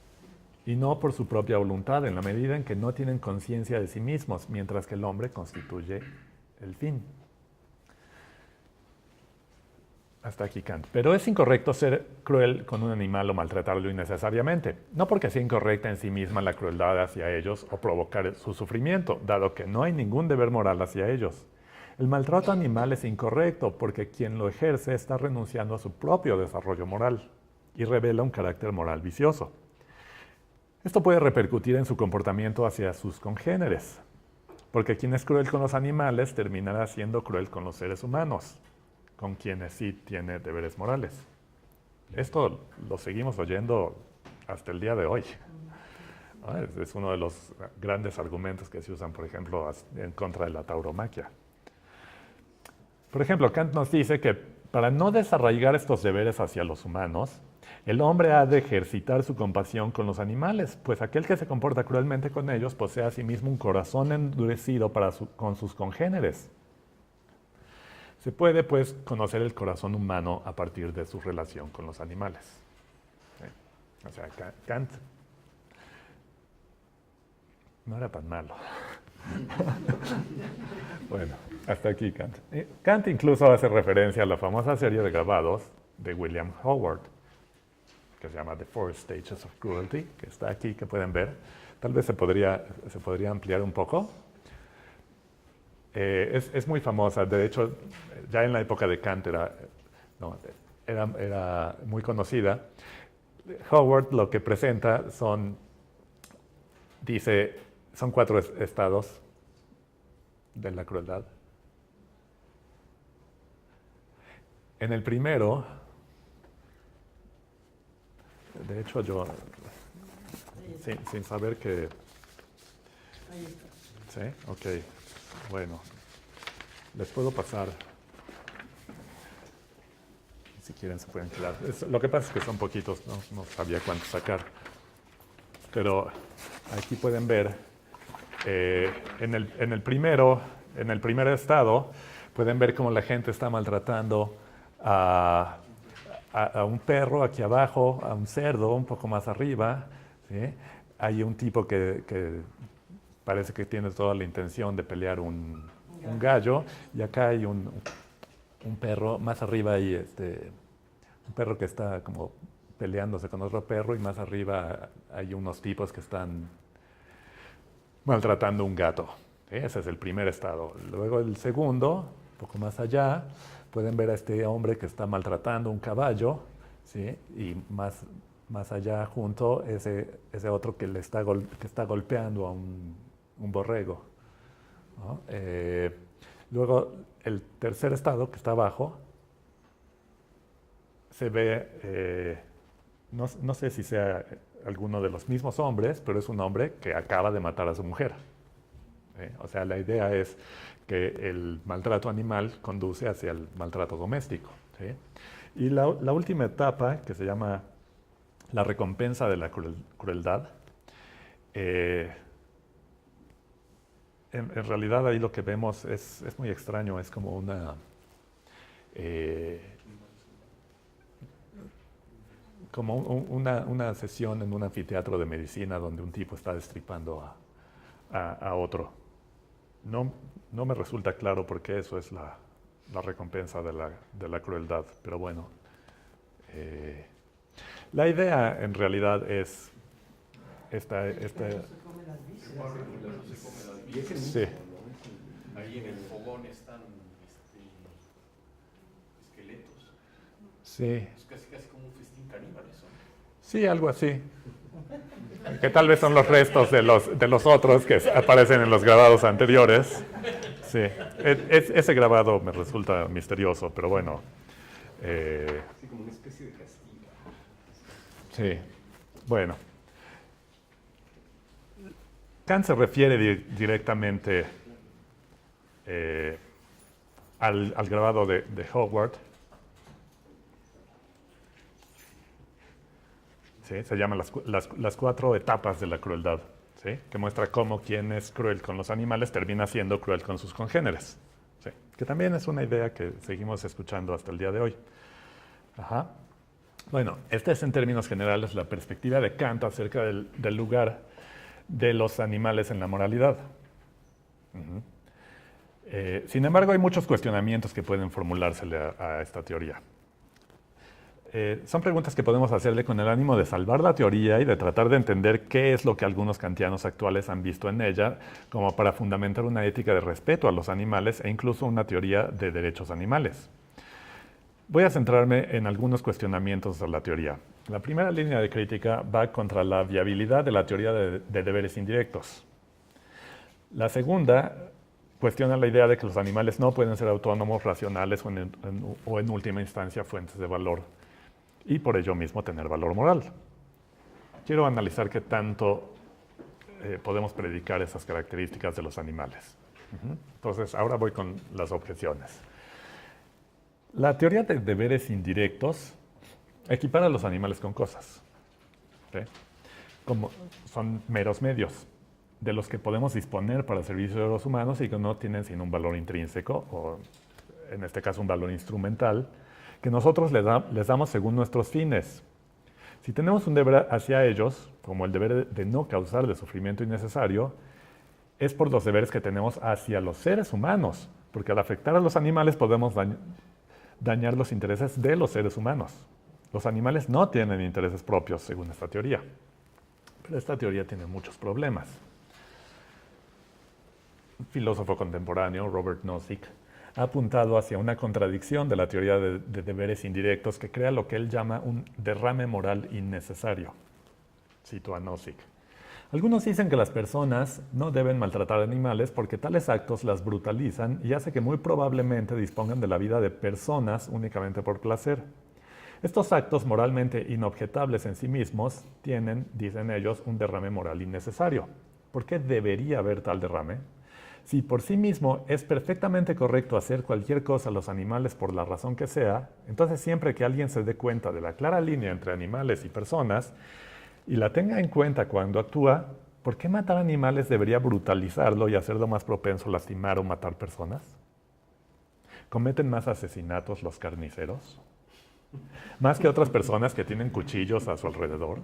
y no por su propia voluntad, en la medida en que no tienen conciencia de sí mismos, mientras que el hombre constituye el fin. Hasta aquí Kant. Pero es incorrecto ser cruel con un animal o maltratarlo innecesariamente, no porque sea incorrecta en sí misma la crueldad hacia ellos o provocar su sufrimiento, dado que no hay ningún deber moral hacia ellos. El maltrato animal es incorrecto porque quien lo ejerce está renunciando a su propio desarrollo moral y revela un carácter moral vicioso. Esto puede repercutir en su comportamiento hacia sus congéneres, porque quien es cruel con los animales terminará siendo cruel con los seres humanos, con quienes sí tiene deberes morales. esto lo seguimos oyendo hasta el día de hoy. ¿No? Es uno de los grandes argumentos que se usan, por ejemplo, en contra de la tauromaquia. Por ejemplo, Kant nos dice que para no desarraigar estos deberes hacia los humanos, el hombre ha de ejercitar su compasión con los animales, pues aquel que se comporta cruelmente con ellos posee a sí mismo un corazón endurecido con sus congéneres. Se puede, pues, conocer el corazón humano a partir de su relación con los animales. ¿Sí? O sea, Kant no era tan malo. Bueno, hasta aquí Kant. Kant incluso hace referencia a la famosa serie de grabados de William Howard, que se llama The Four Stages of Cruelty, que está aquí, que pueden ver. Tal vez se podría ampliar un poco. Es muy famosa, de hecho, ya en la época de Kant era muy conocida. Howard lo que presenta son 4 estados de la crueldad. En el primero, de hecho yo, sin saber que...
Ahí está.
¿Sí? Ok. Bueno, les puedo pasar. Si quieren se pueden quedar. Lo que pasa es que son poquitos, no sabía cuánto sacar. Pero aquí pueden ver, en el primer estado, pueden ver cómo la gente está maltratando a un perro aquí abajo, a un cerdo un poco más arriba. ¿Sí? Hay un tipo que parece que tiene toda la intención de pelear un gallo, y acá hay un perro, más arriba hay un perro que está como peleándose con otro perro, y más arriba hay unos tipos que están maltratando un gato. ¿Sí? Ese es el primer estado. Luego el segundo, un poco más allá, pueden ver a este hombre que está maltratando un caballo, ¿sí? Y más allá junto ese otro que está golpeando a un borrego, ¿no? Luego el tercer estado, que está abajo, se ve, no sé si sea alguno de los mismos hombres, pero es un hombre que acaba de matar a su mujer. O sea, la idea es que el maltrato animal conduce hacia el maltrato doméstico. ¿Sí? Y la última etapa, que se llama la recompensa de la crueldad, en realidad ahí lo que vemos es muy extraño, es como una sesión en un anfiteatro de medicina donde un tipo está destripando a otro. No me resulta claro por qué eso es la recompensa de la crueldad, pero bueno. La idea en realidad es esta.
Se come las vísceras.
Y es el mismo,
Sí.
¿no? Ahí en el fogón están esqueletos.
Sí,
Es casi como un festín caníbal eso.
sí, algo así. Que tal vez son los restos de los otros que aparecen en los grabados anteriores. Sí, ese grabado me resulta misterioso, pero bueno.
Sí, como una especie de castigo.
Sí, bueno. Kant se refiere directamente al grabado de Howard. ¿Sí? Se llaman las 4 etapas de la crueldad, ¿sí? Que muestra cómo quien es cruel con los animales termina siendo cruel con sus congéneres. ¿Sí? Que también es una idea que seguimos escuchando hasta el día de hoy. Ajá. Bueno, esta es en términos generales la perspectiva de Kant acerca del lugar de los animales en la moralidad. Sin embargo, hay muchos cuestionamientos que pueden formulársele a esta teoría. Son preguntas que podemos hacerle con el ánimo de salvar la teoría y de tratar de entender qué es lo que algunos kantianos actuales han visto en ella, como para fundamentar una ética de respeto a los animales e incluso una teoría de derechos animales. Voy a centrarme en algunos cuestionamientos de la teoría. La primera línea de crítica va contra la viabilidad de la teoría de deberes indirectos. La segunda cuestiona la idea de que los animales no pueden ser autónomos, racionales o en última instancia fuentes de valor. y por ello mismo tener valor moral. Quiero analizar qué tanto podemos predicar esas características de los animales. Entonces, ahora voy con las objeciones. La teoría de deberes indirectos equipara a los animales con cosas, ¿sí? Como son meros medios de los que podemos disponer para servicio de los humanos y que no tienen sino un valor intrínseco, o en este caso un valor instrumental, que nosotros les damos según nuestros fines. Si tenemos un deber hacia ellos, como el deber de no causarles sufrimiento innecesario, es por los deberes que tenemos hacia los seres humanos, porque al afectar a los animales podemos dañar los intereses de los seres humanos. Los animales no tienen intereses propios, según esta teoría. Pero esta teoría tiene muchos problemas. Un filósofo contemporáneo, Robert Nozick, ha apuntado hacia una contradicción de la teoría de deberes indirectos que crea lo que él llama un derrame moral innecesario. Cito a Nozick. Algunos dicen que las personas no deben maltratar animales porque tales actos las brutalizan y hace que muy probablemente dispongan de la vida de personas únicamente por placer. Estos actos moralmente inobjetables en sí mismos tienen, dicen ellos, un derrame moral innecesario. ¿Por qué debería haber tal derrame? Si por sí mismo es perfectamente correcto hacer cualquier cosa a los animales por la razón que sea, entonces siempre que alguien se dé cuenta de la clara línea entre animales y personas y la tenga en cuenta cuando actúa, ¿por qué matar animales debería brutalizarlo y hacerlo más propenso a lastimar o matar personas? ¿Cometen más asesinatos los carniceros? ¿Más que otras personas que tienen cuchillos a su alrededor?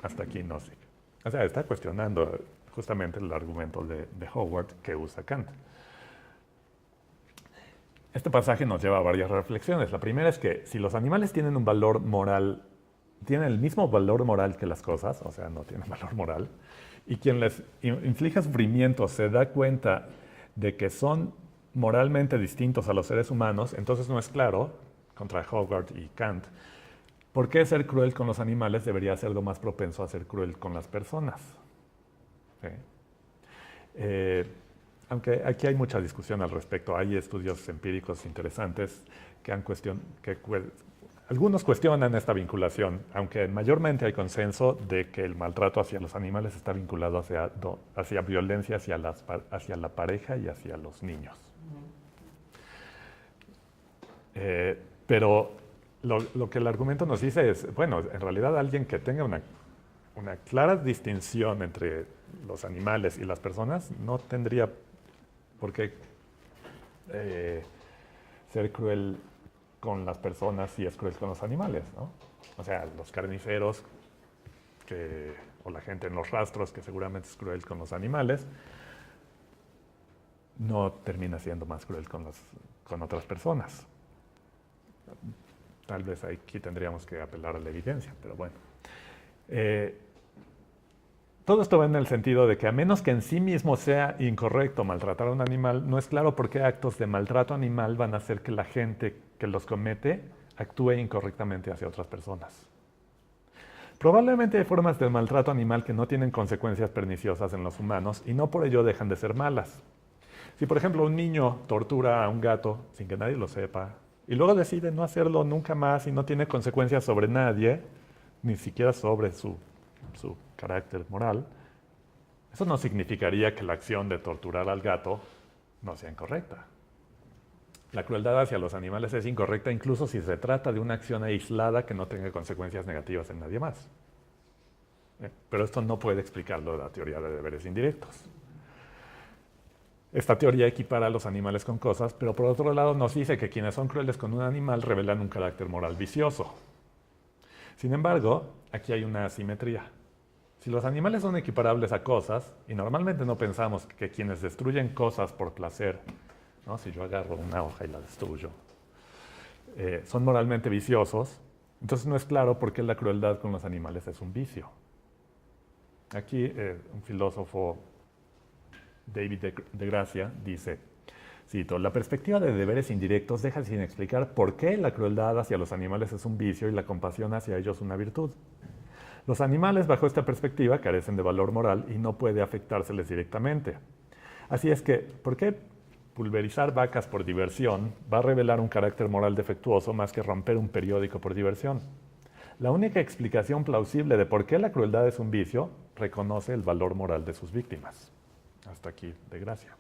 Hasta aquí no sé. O sea, está cuestionando justamente el argumento de Howard que usa Kant. Este pasaje nos lleva a varias reflexiones. La primera es que si los animales tienen un valor moral, tienen el mismo valor moral que las cosas, o sea, no tienen valor moral, y quien les inflige sufrimiento se da cuenta de que son moralmente distintos a los seres humanos, entonces no es claro, contra Howard y Kant, por qué ser cruel con los animales debería ser lo más propenso a ser cruel con las personas. ¿Sí? Aunque aquí hay mucha discusión al respecto, hay estudios empíricos interesantes que algunos cuestionan esta vinculación, aunque mayormente hay consenso de que el maltrato hacia los animales está vinculado hacia violencia hacia la pareja y hacia los niños. Pero lo que el argumento nos dice es, bueno, en realidad alguien que tenga una clara distinción entre los animales y las personas no tendría por qué ser cruel con las personas si es cruel con los animales, ¿no? O sea, los carniceros o la gente en los rastros que seguramente es cruel con los animales no termina siendo más cruel con otras personas. Tal vez aquí tendríamos que apelar a la evidencia, pero bueno. Todo esto va en el sentido de que a menos que en sí mismo sea incorrecto maltratar a un animal, no es claro por qué actos de maltrato animal van a hacer que la gente que los comete actúe incorrectamente hacia otras personas. Probablemente hay formas de maltrato animal que no tienen consecuencias perniciosas en los humanos y no por ello dejan de ser malas. Si, por ejemplo, un niño tortura a un gato sin que nadie lo sepa y luego decide no hacerlo nunca más y no tiene consecuencias sobre nadie, ni siquiera sobre su carácter moral, eso no significaría que la acción de torturar al gato no sea incorrecta. La crueldad hacia los animales es incorrecta incluso si se trata de una acción aislada que no tenga consecuencias negativas en nadie más. Pero esto no puede explicarlo la teoría de deberes indirectos. Esta teoría equipara a los animales con cosas, pero por otro lado nos dice que quienes son crueles con un animal revelan un carácter moral vicioso. Sin embargo, aquí hay una asimetría. Si los animales son equiparables a cosas, y normalmente no pensamos que quienes destruyen cosas por placer, ¿no? Si yo agarro una hoja y la destruyo, son moralmente viciosos, entonces no es claro por qué la crueldad con los animales es un vicio. Aquí un filósofo, David de Gracia, dice, cito, la perspectiva de deberes indirectos deja sin explicar por qué la crueldad hacia los animales es un vicio y la compasión hacia ellos una virtud. Los animales, bajo esta perspectiva, carecen de valor moral y no puede afectárseles directamente. Así es que, ¿por qué pulverizar vacas por diversión va a revelar un carácter moral defectuoso más que romper un periódico por diversión. La única explicación plausible de por qué la crueldad es un vicio reconoce el valor moral de sus víctimas. Hasta aquí, de gracia.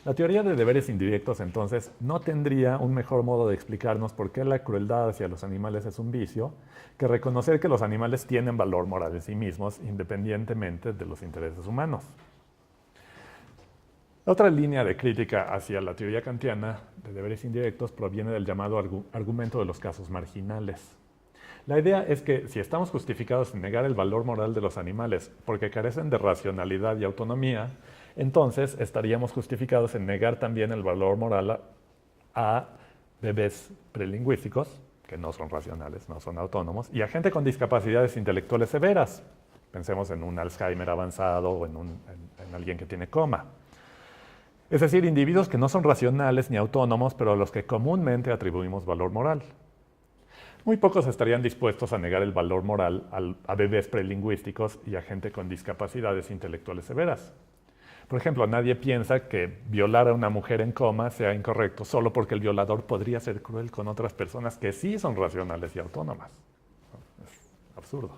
La teoría de deberes indirectos, entonces, no tendría un mejor modo de explicarnos por qué la crueldad hacia los animales es un vicio que reconocer que los animales tienen valor moral en sí mismos, independientemente de los intereses humanos. La otra línea de crítica hacia la teoría kantiana de deberes indirectos proviene del llamado argumento de los casos marginales. La idea es que si estamos justificados en negar el valor moral de los animales porque carecen de racionalidad y autonomía, entonces estaríamos justificados en negar también el valor moral a bebés prelingüísticos, que no son racionales, no son autónomos, y a gente con discapacidades intelectuales severas. Pensemos en un Alzheimer avanzado o en alguien que tiene coma. Es decir, individuos que no son racionales ni autónomos, pero a los que comúnmente atribuimos valor moral. Muy pocos estarían dispuestos a negar el valor moral a bebés prelingüísticos y a gente con discapacidades intelectuales severas. Por ejemplo, nadie piensa que violar a una mujer en coma sea incorrecto solo porque el violador podría ser cruel con otras personas que sí son racionales y autónomas. Es absurdo.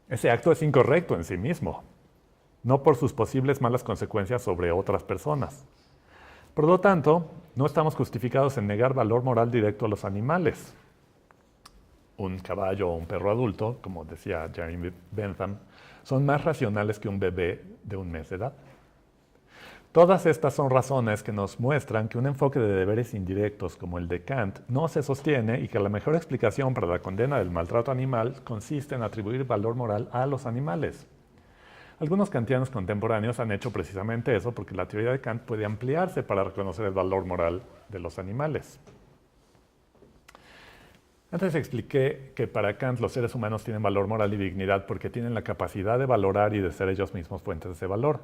Ese acto es incorrecto en sí mismo, no por sus posibles malas consecuencias sobre otras personas. Por lo tanto, no estamos justificados en negar valor moral directo a los animales. Un caballo o un perro adulto, como decía Jeremy Bentham, son más racionales que un bebé de un mes de edad. Todas estas son razones que nos muestran que un enfoque de deberes indirectos como el de Kant no se sostiene y que la mejor explicación para la condena del maltrato animal consiste en atribuir valor moral a los animales. Algunos kantianos contemporáneos han hecho precisamente eso porque la teoría de Kant puede ampliarse para reconocer el valor moral de los animales. Antes expliqué que para Kant los seres humanos tienen valor moral y dignidad porque tienen la capacidad de valorar y de ser ellos mismos fuentes de ese valor,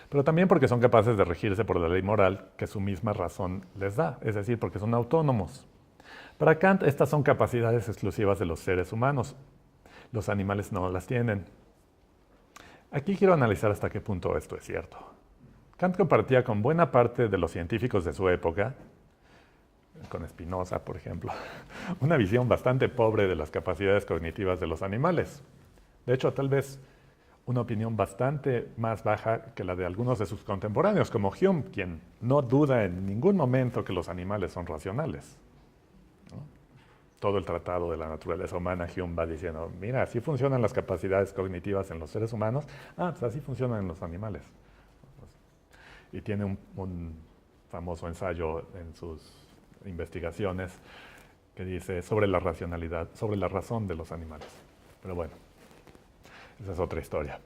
pero también porque son capaces de regirse por la ley moral que su misma razón les da, es decir, porque son autónomos. Para Kant, estas son capacidades exclusivas de los seres humanos. Los animales no las tienen. Aquí quiero analizar hasta qué punto esto es cierto. Kant compartía con buena parte de los científicos de su época, con Spinoza, por ejemplo, una visión bastante pobre de las capacidades cognitivas de los animales. De hecho, tal vez una opinión bastante más baja que la de algunos de sus contemporáneos, como Hume, quien no duda en ningún momento que los animales son racionales. ¿No? Todo el tratado de la naturaleza humana, Hume va diciendo, mira, así funcionan las capacidades cognitivas en los seres humanos, pues así funcionan en los animales. Y tiene un famoso ensayo en sus investigaciones que dice sobre la racionalidad, sobre la razón de los animales. Pero bueno, esa es otra historia.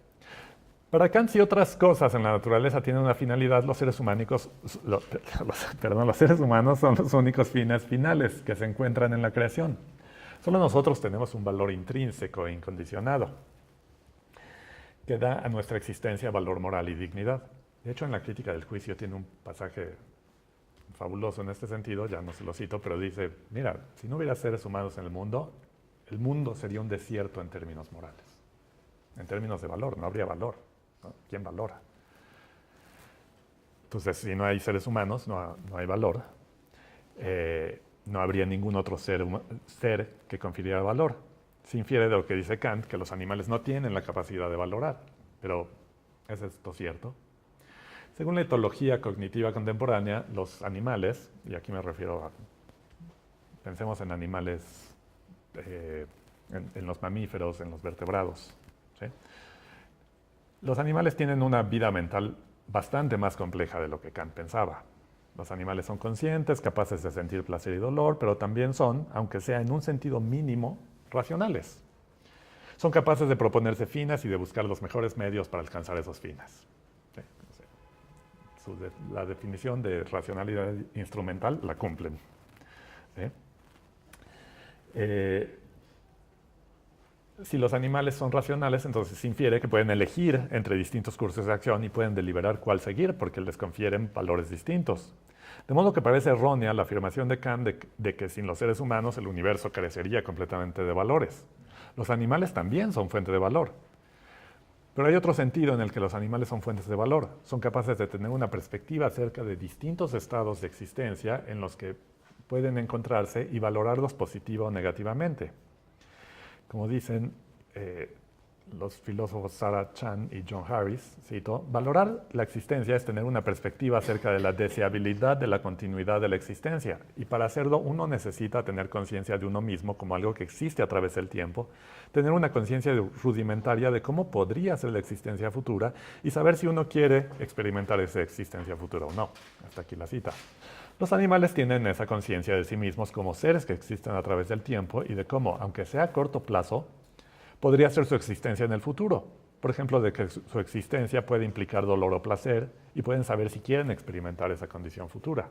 Para Kant, si otras cosas en la naturaleza tienen una finalidad, los seres humanos son los únicos fines finales que se encuentran en la creación. Solo nosotros tenemos un valor intrínseco e incondicionado que da a nuestra existencia valor moral y dignidad. De hecho, en la crítica del juicio tiene un pasaje fabuloso en este sentido, ya no se lo cito, pero dice, mira, si no hubiera seres humanos en el mundo sería un desierto en términos morales. En términos de valor, no habría valor, ¿no? ¿Quién valora? Entonces, si no hay seres humanos, no hay valor. No habría ningún otro ser que confiriera valor. Se infiere de lo que dice Kant, que los animales no tienen la capacidad de valorar. Pero, ¿es esto cierto? Según la etología cognitiva contemporánea, los animales, y aquí me refiero a, pensemos en animales, en los mamíferos, en los vertebrados, ¿sí? Los animales tienen una vida mental bastante más compleja de lo que Kant pensaba. Los animales son conscientes, capaces de sentir placer y dolor, pero también son, aunque sea en un sentido mínimo, racionales. Son capaces de proponerse fines y de buscar los mejores medios para alcanzar esos fines. ¿Sí? La definición de racionalidad instrumental la cumplen. ¿Sí? Si los animales son racionales, entonces se infiere que pueden elegir entre distintos cursos de acción y pueden deliberar cuál seguir porque les confieren valores distintos. De modo que parece errónea la afirmación de Kant de que sin los seres humanos el universo carecería completamente de valores. Los animales también son fuente de valor. Pero hay otro sentido en el que los animales son fuentes de valor. Son capaces de tener una perspectiva acerca de distintos estados de existencia en los que pueden encontrarse y valorarlos positiva o negativamente. Como dicen los filósofos Sarah Chan y John Harris, cito, valorar la existencia es tener una perspectiva acerca de la deseabilidad de la continuidad de la existencia, y para hacerlo uno necesita tener conciencia de uno mismo como algo que existe a través del tiempo, tener una conciencia rudimentaria de cómo podría ser la existencia futura y saber si uno quiere experimentar esa existencia futura o no. Hasta aquí la cita. Los animales tienen esa conciencia de sí mismos como seres que existen a través del tiempo y de cómo, aunque sea a corto plazo, podría ser su existencia en el futuro. Por ejemplo, de que su existencia puede implicar dolor o placer y pueden saber si quieren experimentar esa condición futura.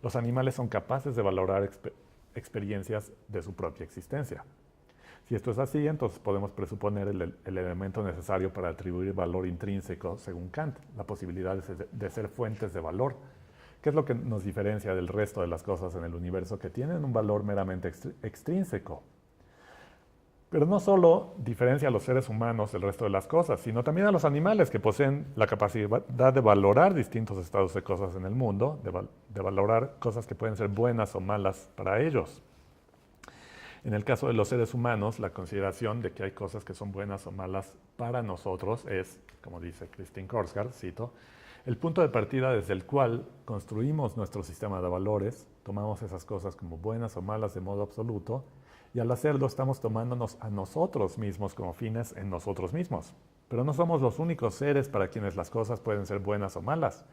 Los animales son capaces de valorar experiencias de su propia existencia. Si esto es así, entonces podemos presuponer el elemento necesario para atribuir valor intrínseco, según Kant, la posibilidad de ser fuentes de valor. ¿Qué es lo que nos diferencia del resto de las cosas en el universo que tienen un valor meramente extrínseco? Pero no solo diferencia a los seres humanos del resto de las cosas, sino también a los animales que poseen la capacidad de valorar distintos estados de cosas en el mundo, de valorar cosas que pueden ser buenas o malas para ellos. En el caso de los seres humanos, la consideración de que hay cosas que son buenas o malas para nosotros es, como dice Christine Korsgaard, cito, el punto de partida desde el cual construimos nuestro sistema de valores, tomamos esas cosas como buenas o malas de modo absoluto, y al hacerlo estamos tomándonos a nosotros mismos como fines en nosotros mismos. Pero no somos los únicos seres para quienes las cosas pueden ser buenas o malas.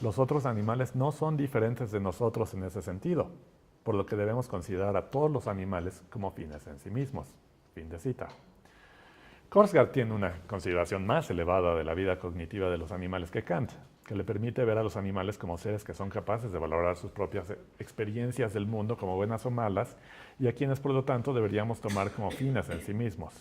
Los otros animales no son diferentes de nosotros en ese sentido, por lo que debemos considerar a todos los animales como fines en sí mismos. Fin de cita. Korsgaard tiene una consideración más elevada de la vida cognitiva de los animales que Kant, que le permite ver a los animales como seres que son capaces de valorar sus propias experiencias del mundo como buenas o malas, y a quienes por lo tanto deberíamos tomar como fines en sí mismos.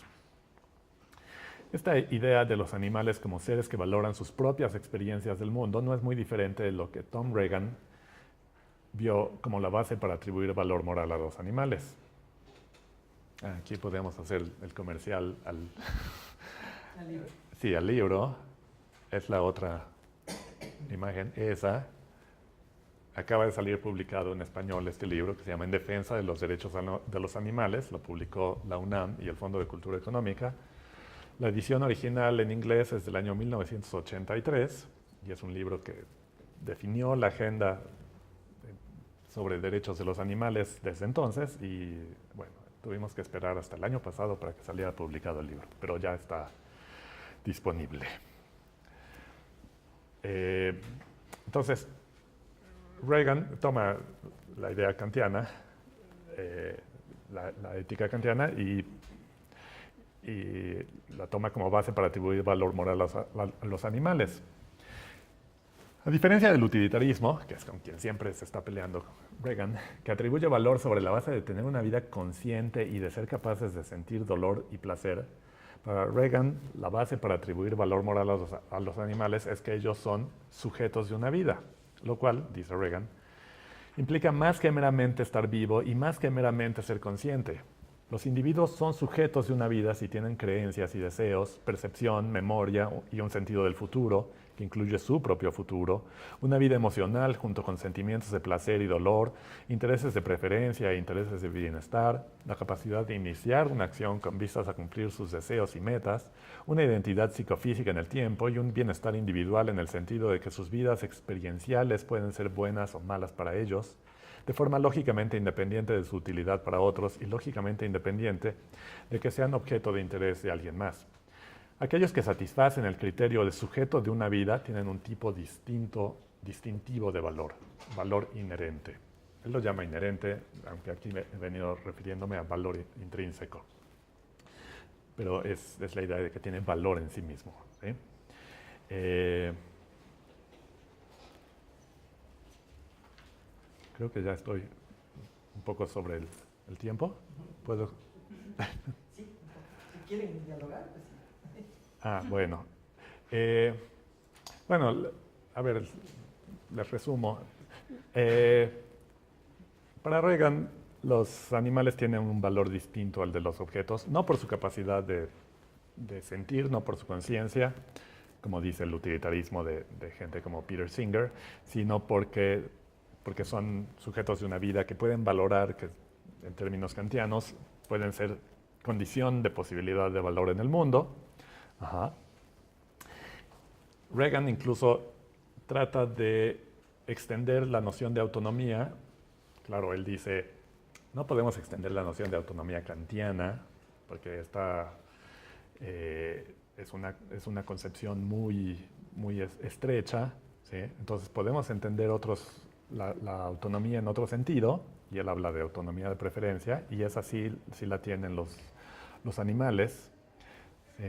Esta idea de los animales como seres que valoran sus propias experiencias del mundo no es muy diferente de lo que Tom Regan vio como la base para atribuir valor moral a los animales. Aquí podemos hacer el comercial al
libro.
Sí, al libro. Es la otra imagen, esa. Acaba de salir publicado en español este libro que se llama En defensa de los derechos de los animales. Lo publicó la UNAM y el Fondo de Cultura Económica. La edición original en inglés es del año 1983 y es un libro que definió la agenda sobre derechos de los animales desde entonces y, bueno, tuvimos que esperar hasta el año pasado para que saliera publicado el libro, pero ya está disponible. Entonces, Regan toma la idea kantiana, la ética kantiana, y la toma como base para atribuir valor moral a los animales. A diferencia del utilitarismo, que es con quien siempre se está peleando Regan, que atribuye valor sobre la base de tener una vida consciente y de ser capaces de sentir dolor y placer, para Regan la base para atribuir valor moral a los animales es que ellos son sujetos de una vida, lo cual, dice Regan, implica más que meramente estar vivo y más que meramente ser consciente. Los individuos son sujetos de una vida si tienen creencias y deseos, percepción, memoria y un sentido del futuro, que incluye su propio futuro, una vida emocional junto con sentimientos de placer y dolor, intereses de preferencia e intereses de bienestar, la capacidad de iniciar una acción con vistas a cumplir sus deseos y metas, una identidad psicofísica en el tiempo y un bienestar individual en el sentido de que sus vidas experienciales pueden ser buenas o malas para ellos, de forma lógicamente independiente de su utilidad para otros y lógicamente independiente de que sean objeto de interés de alguien más. Aquellos que satisfacen el criterio de sujeto de una vida tienen un tipo distintivo de valor, valor inherente. Él lo llama inherente, aunque aquí he venido refiriéndome a valor intrínseco. Pero es la idea de que tiene valor en sí mismo, ¿sí? Creo que ya estoy un poco sobre el tiempo. ¿Puedo?
Sí, si quieren dialogar, pues sí.
Bueno. Bueno, a ver, les resumo. Para Regan, los animales tienen un valor distinto al de los objetos, no por su capacidad de de sentir, no por su conciencia, como dice el utilitarismo de gente como Peter Singer, sino porque son sujetos de una vida que pueden valorar, que en términos kantianos pueden ser condición de posibilidad de valor en el mundo. Ajá. Reagan incluso trata de extender la noción de autonomía. Claro, él dice, no podemos extender la noción de autonomía kantiana, porque es una concepción muy estrecha, ¿sí? Entonces podemos entender la autonomía en otro sentido, y él habla de autonomía de preferencia, y esa sí la tienen los animales, ¿sí?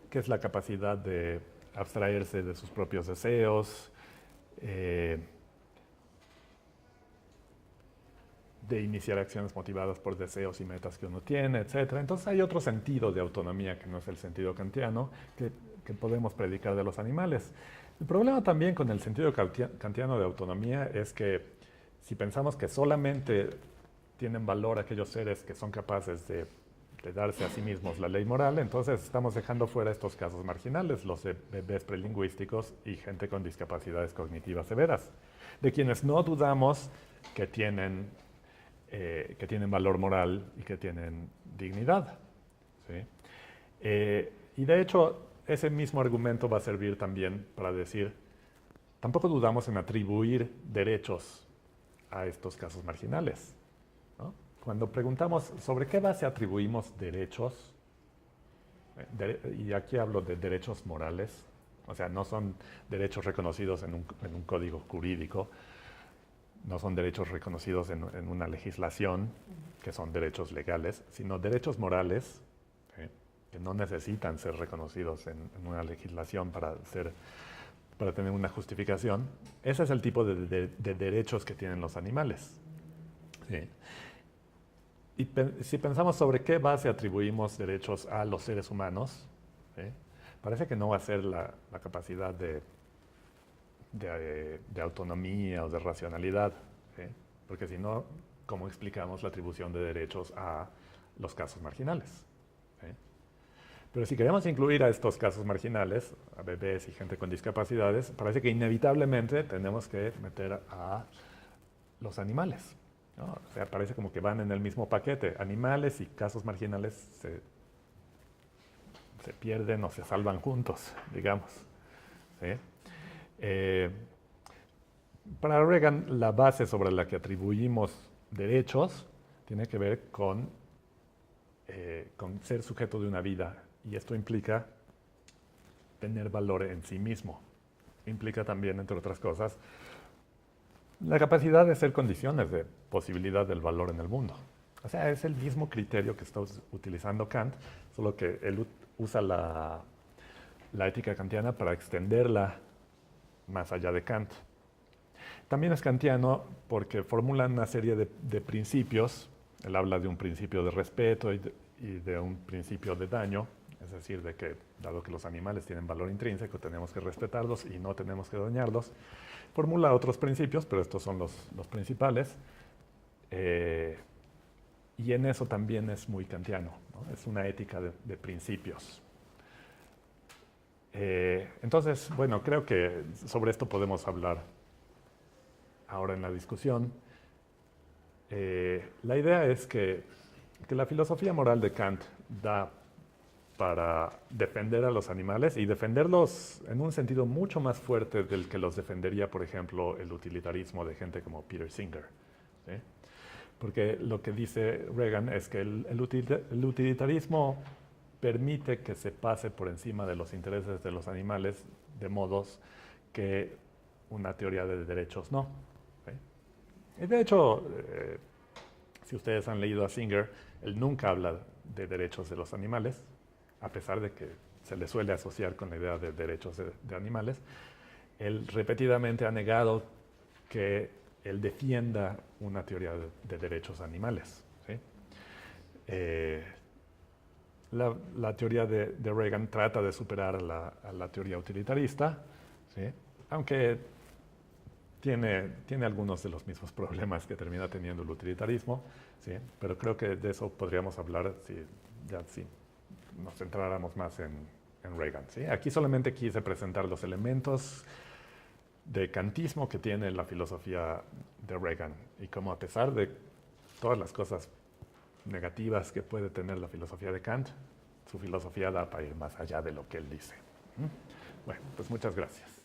Que es la capacidad de abstraerse de sus propios deseos, de iniciar acciones motivadas por deseos y metas que uno tiene, etc. Entonces hay otro sentido de autonomía que no es el sentido kantiano que podemos predicar de los animales. El problema también con el sentido kantiano de autonomía es que si pensamos que solamente tienen valor aquellos seres que son capaces de darse a sí mismos la ley moral, entonces estamos dejando fuera estos casos marginales, los de bebés prelingüísticos y gente con discapacidades cognitivas severas, de quienes no dudamos que tienen valor moral y que tienen dignidad, ¿sí? Y de hecho, ese mismo argumento va a servir también para decir, tampoco dudamos en atribuir derechos a estos casos marginales, ¿no? Cuando preguntamos sobre qué base atribuimos derechos, y aquí hablo de derechos morales, o sea, no son derechos reconocidos en un código jurídico, no son derechos reconocidos en una legislación, que son derechos legales, sino derechos morales, que no necesitan ser reconocidos en una legislación para tener una justificación. Ese es el tipo de derechos que tienen los animales, ¿sí? Y si pensamos sobre qué base atribuimos derechos a los seres humanos, ¿sí? Parece que no va a ser la capacidad de autonomía o de racionalidad, ¿sí? Porque si no, ¿cómo explicamos la atribución de derechos a los casos marginales? ¿Sí? Pero si queremos incluir a estos casos marginales, a bebés y gente con discapacidades, parece que inevitablemente tenemos que meter a los animales, ¿no? O sea, parece como que van en el mismo paquete. Animales y casos marginales se pierden o se salvan juntos, digamos, ¿sí? Para Reagan, la base sobre la que atribuimos derechos tiene que ver con ser sujeto de una vida, y esto implica tener valor en sí mismo. Implica también, entre otras cosas, la capacidad de ser condiciones de posibilidad del valor en el mundo. O sea, es el mismo criterio que está utilizando Kant, solo que él usa la ética kantiana para extenderla más allá de Kant. También es kantiano porque formula una serie de principios. Él habla de un principio de respeto y de un principio de daño, es decir, de que dado que los animales tienen valor intrínseco, tenemos que respetarlos y no tenemos que dañarlos. Formula otros principios, pero estos son los principales. Y en eso también es muy kantiano, ¿no? Es una ética de principios. Entonces, bueno, creo que sobre esto podemos hablar ahora en la discusión. La idea es que la filosofía moral de Kant da para defender a los animales y defenderlos en un sentido mucho más fuerte del que los defendería, por ejemplo, el utilitarismo de gente como Peter Singer, ¿sí? Porque lo que dice Reagan es que el utilitarismo permite que se pase por encima de los intereses de los animales de modos que una teoría de derechos no, ¿sí? Y de hecho, si ustedes han leído a Singer, él nunca habla de derechos de los animales, a pesar de que se le suele asociar con la idea de derechos de animales. Él repetidamente ha negado que él defienda una teoría de derechos animales, ¿sí? La teoría de Reagan trata de superar a la teoría utilitarista, ¿sí? Aunque tiene algunos de los mismos problemas que termina teniendo el utilitarismo, ¿sí? Pero creo que de eso podríamos hablar si nos centráramos más en Reagan, ¿sí? Aquí solamente quise presentar los elementos de kantismo que tiene la filosofía de Reagan y cómo, a pesar de todas las cosas negativas que puede tener la filosofía de Kant, su filosofía da para ir más allá de lo que él dice. Bueno, pues muchas gracias.